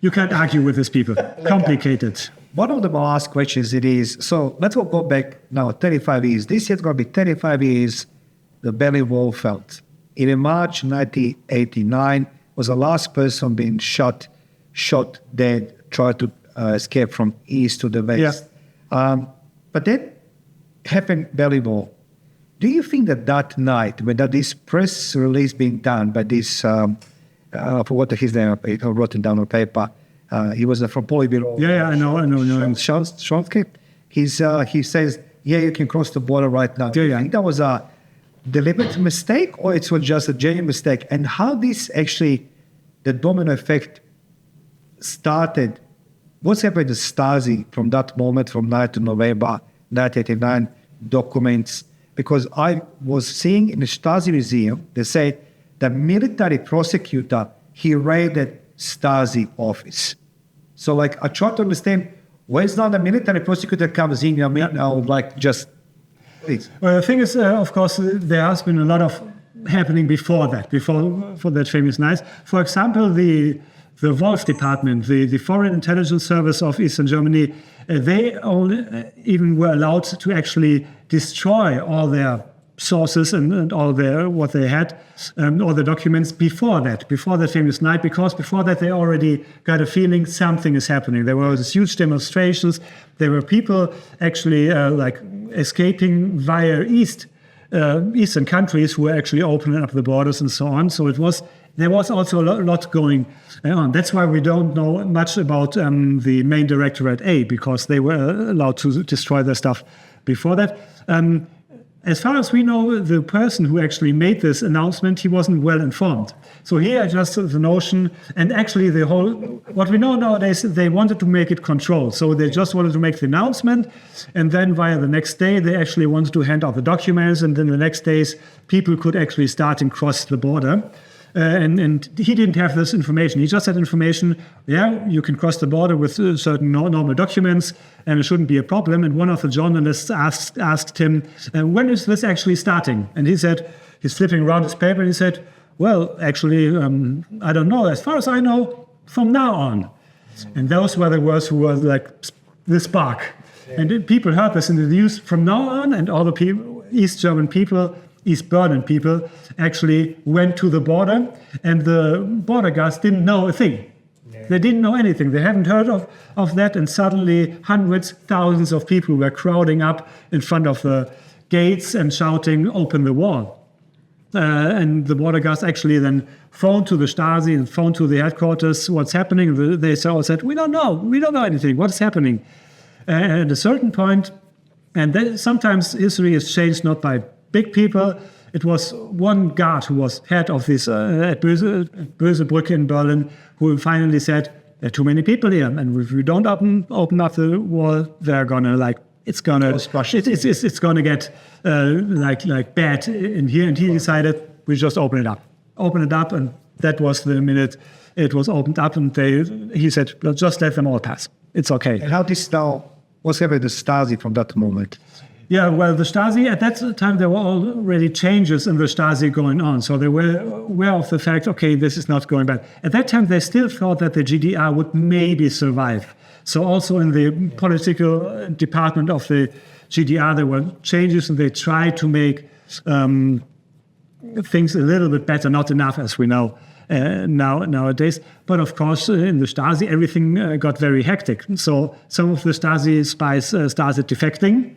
You can't argue with these people. Complicated. One of the last questions it is, so let's go back now 35 years. This year's going to be 35 years the Berlin Wall fell. In March 1989 was the last person being shot dead, tried to escape from east to the west. Yeah. But then happened Berlin Wall. Do you think that night, when this press release being done by this, I forgot his name, I wrote it down on paper. He was from Politburo. Yeah, I know. Schimikowski. He says, yeah, you can cross the border right now. Yeah. I think that was a deliberate mistake, or it was just a genuine mistake? And how this actually, the domino effect started, what's happened to Stasi from that moment, from 9th to November 1989, documents? Because I was seeing in the Stasi museum, they say the military prosecutor, he raided Stasi office. So I try to understand, where's now the military prosecutor comes in, please. Well, the thing is, of course, there has been a lot of happening before that famous night. For example, the Wolf department, the Foreign Intelligence Service of Eastern Germany, they even were allowed to actually destroy all their sources and all what they had, all the documents before that famous night, because before that they already got a feeling something is happening. There were these huge demonstrations. There were people actually escaping via eastern countries who were actually opening up the borders and so on. So there was also a lot going on. That's why we don't know much about the main Directorate A, because they were allowed to destroy their stuff before that. As far as we know, the person who actually made this announcement, he wasn't well informed. So here just the notion, and actually what we know nowadays, they wanted to make it controlled. So they just wanted to make the announcement, and then via the next day, they actually wanted to hand out the documents, and then the next days, people could actually start and cross the border. And he didn't have this information. He just had information, you can cross the border with certain normal documents, and it shouldn't be a problem. And one of the journalists asked him, when is this actually starting? And he said, he's flipping around his paper, and he said, well, actually, I don't know. As far as I know, from now on. And those were the words who were like the spark. Yeah. And people heard this in the news from now on, and all the people, East Berlin people actually went to the border, and the border guards didn't know a thing. Yeah. They didn't know anything. They hadn't heard of that, and suddenly hundreds, thousands of people were crowding up in front of the gates and shouting, "Open the wall." And the border guards actually then phoned to the Stasi and phoned to the headquarters, what's happening. They all said, we don't know anything, what's happening? At a certain point, and sometimes history is changed not by big people. It was one guard who was head of this at Bösebrücke in Berlin, who finally said, there are too many people here, and if we don't open up the wall, they're gonna it's gonna get like bad in here. And he decided we just open it up, and that was the minute it was opened up, and he said, well, just let them all pass. It's okay. And how this now? What's happened to Stasi from that moment? Yeah, well, the Stasi, at that time, there were already changes in the Stasi going on. So they were aware of the fact, okay, this is not going bad. At that time, they still thought that the GDR would maybe survive. So also in the political department of the GDR, there were changes, and they tried to make things a little bit better, not enough, as we know nowadays. But of course, in the Stasi, everything got very hectic. So some of the Stasi spies started defecting,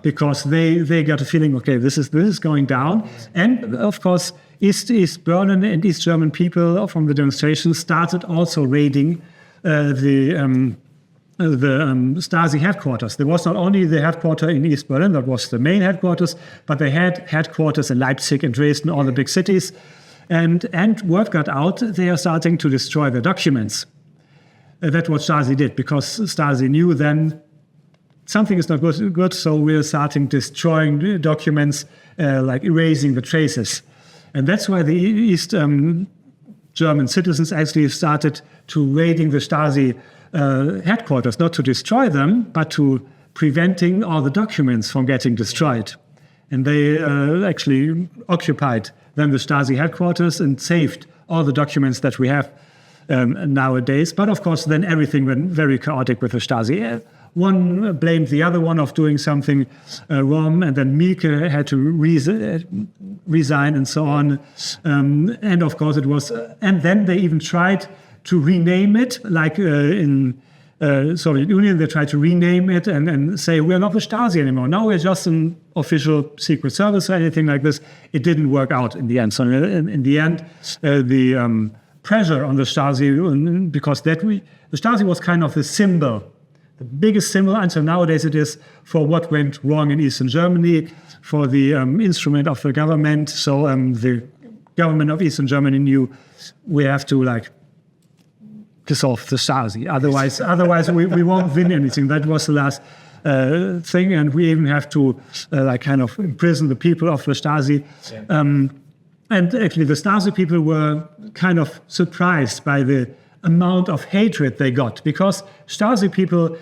because they got a feeling, okay, this is going down. And of course, East Berlin and East German people from the demonstrations started also raiding the Stasi headquarters. There was not only the headquarters in East Berlin, that was the main headquarters, but they had headquarters in Leipzig and Dresden, all the big cities. And word got out, they are starting to destroy the documents. That's what Stasi did, because Stasi knew then something is not good, so we're starting destroying documents, like erasing the traces. And that's why the East German citizens actually started to raiding the Stasi headquarters, not to destroy them, but to preventing all the documents from getting destroyed. And they actually occupied then the Stasi headquarters and saved all the documents that we have nowadays. But of course, then everything went very chaotic with the Stasi. One blamed the other one of doing something wrong, and then Mielke had to resign and so on. And of course it was, and then they even tried to rename it, like in Soviet Union, they tried to rename it and say, we're not the Stasi anymore. Now we're just an official secret service or anything like this. It didn't work out in the end. So in the end, the pressure on the Stasi, because the Stasi was kind of the symbol, the biggest symbol until nowadays it is for what went wrong in Eastern Germany, for the instrument of the government. So the government of Eastern Germany knew we have to dissolve the Stasi. Otherwise we won't win anything. That was the last thing, and we even have to kind of imprison the people of the Stasi. Yeah. And actually, the Stasi people were kind of surprised by the amount of hatred they got, because Stasi people,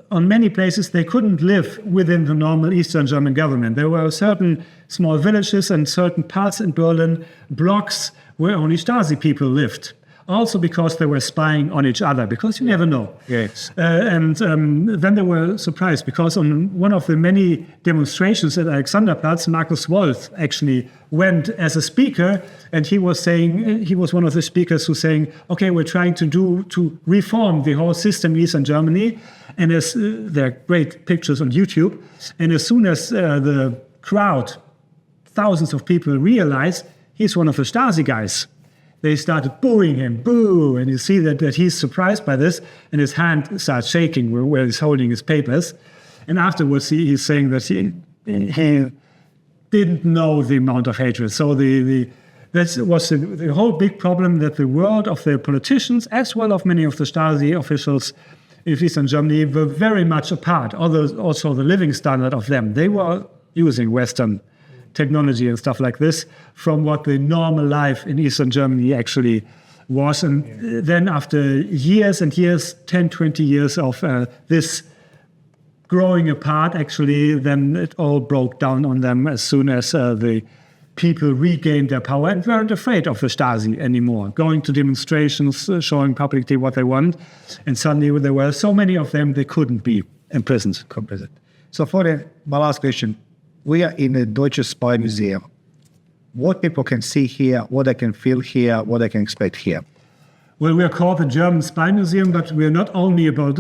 on many places, they couldn't live within the normal Eastern German government. There were certain small villages and certain parts in Berlin, blocks where only Stasi people lived. Also because they were spying on each other, because you never know. Yes. And then they were surprised, because on one of the many demonstrations at Alexanderplatz, Markus Wolf actually went as a speaker, and he was saying, he was one of the speakers who saying, okay, we're trying to reform the whole system in Eastern Germany. And there are great pictures on YouTube. And as soon as the crowd, thousands of people realized he's one of the Stasi guys, they started booing him, boo! And you see that he's surprised by this, and his hand starts shaking where he's holding his papers. And afterwards, he's saying that he didn't know the amount of hatred. So that was the whole big problem, that the world of the politicians, as well as many of the Stasi officials in Eastern Germany, were very much apart. Although also the living standard of them, they were using Western technology and stuff like this from what the normal life in Eastern Germany actually was. And then after years and years, 10, 20 years of this growing apart, actually, then it all broke down on them as soon as the people regained their power and weren't afraid of the Stasi anymore, going to demonstrations, showing publicly what they want. And suddenly there were so many of them, they couldn't be imprisoned. So for my last question, we are in the Deutsches Spionagemuseum. What people can see here, what they can feel here, what they can expect here. Well, we are called the German Spy Museum, but we are not only about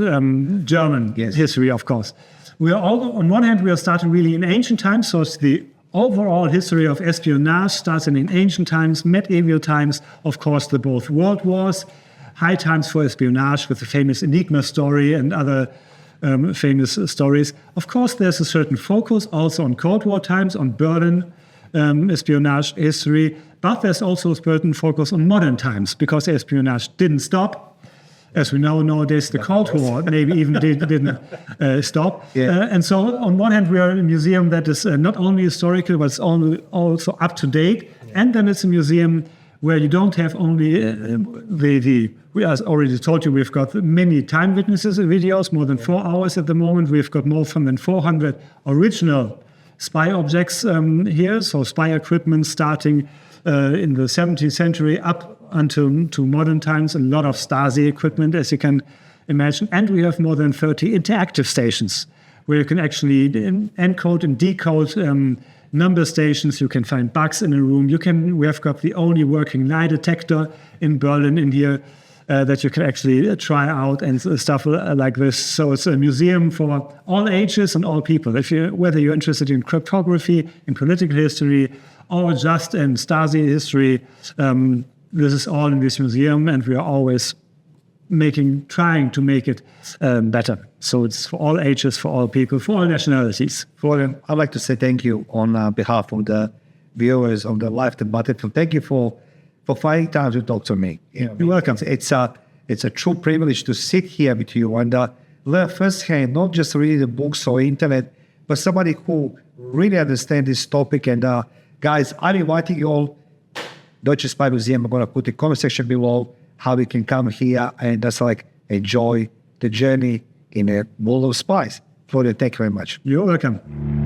German history, of course. We are all, on one hand, we are starting really in ancient times, so it's the overall history of espionage starts in ancient times, medieval times, of course, the both world wars, high times for espionage with the famous Enigma story and other famous stories. Of course, there's a certain focus also on Cold War times, on Berlin espionage history, but there's also a certain focus on modern times, because espionage didn't stop. As we know nowadays, the Cold War maybe even didn't stop. Yeah. And so on one hand, we are a museum that is not only historical, but it's also up to date. And then it's a museum where you don't have only we as already told you, we've got many time witnesses videos, more than 4 hours at the moment. We've got more than 400 original spy objects here, so spy equipment starting in the 17th century up until to modern times, a lot of Stasi equipment, as you can imagine. And we have more than 30 interactive stations where you can actually encode and decode number stations. You can find bugs in a room. We have got the only working lie detector in Berlin in here that you can actually try out and stuff like this. So it's a museum for all ages and all people. Whether you're interested in cryptography, in political history, or just in Stasi history, this is all in this museum, and we are always trying to make it better. So it's for all ages, for all people, for all nationalities. Florian, I'd like to say thank you on behalf of the viewers of the live debate. Thank you for for finding time to talk to me. You're welcome. It's a true privilege to sit here with you and learn firsthand, not just reading the books or internet, but somebody who really understands this topic. And guys, I'm inviting you all, Deutsches Spionagemuseum. I'm going to put the comment section below how we can come here and just enjoy the journey in a world of spies. Florian, thank you very much. You're welcome.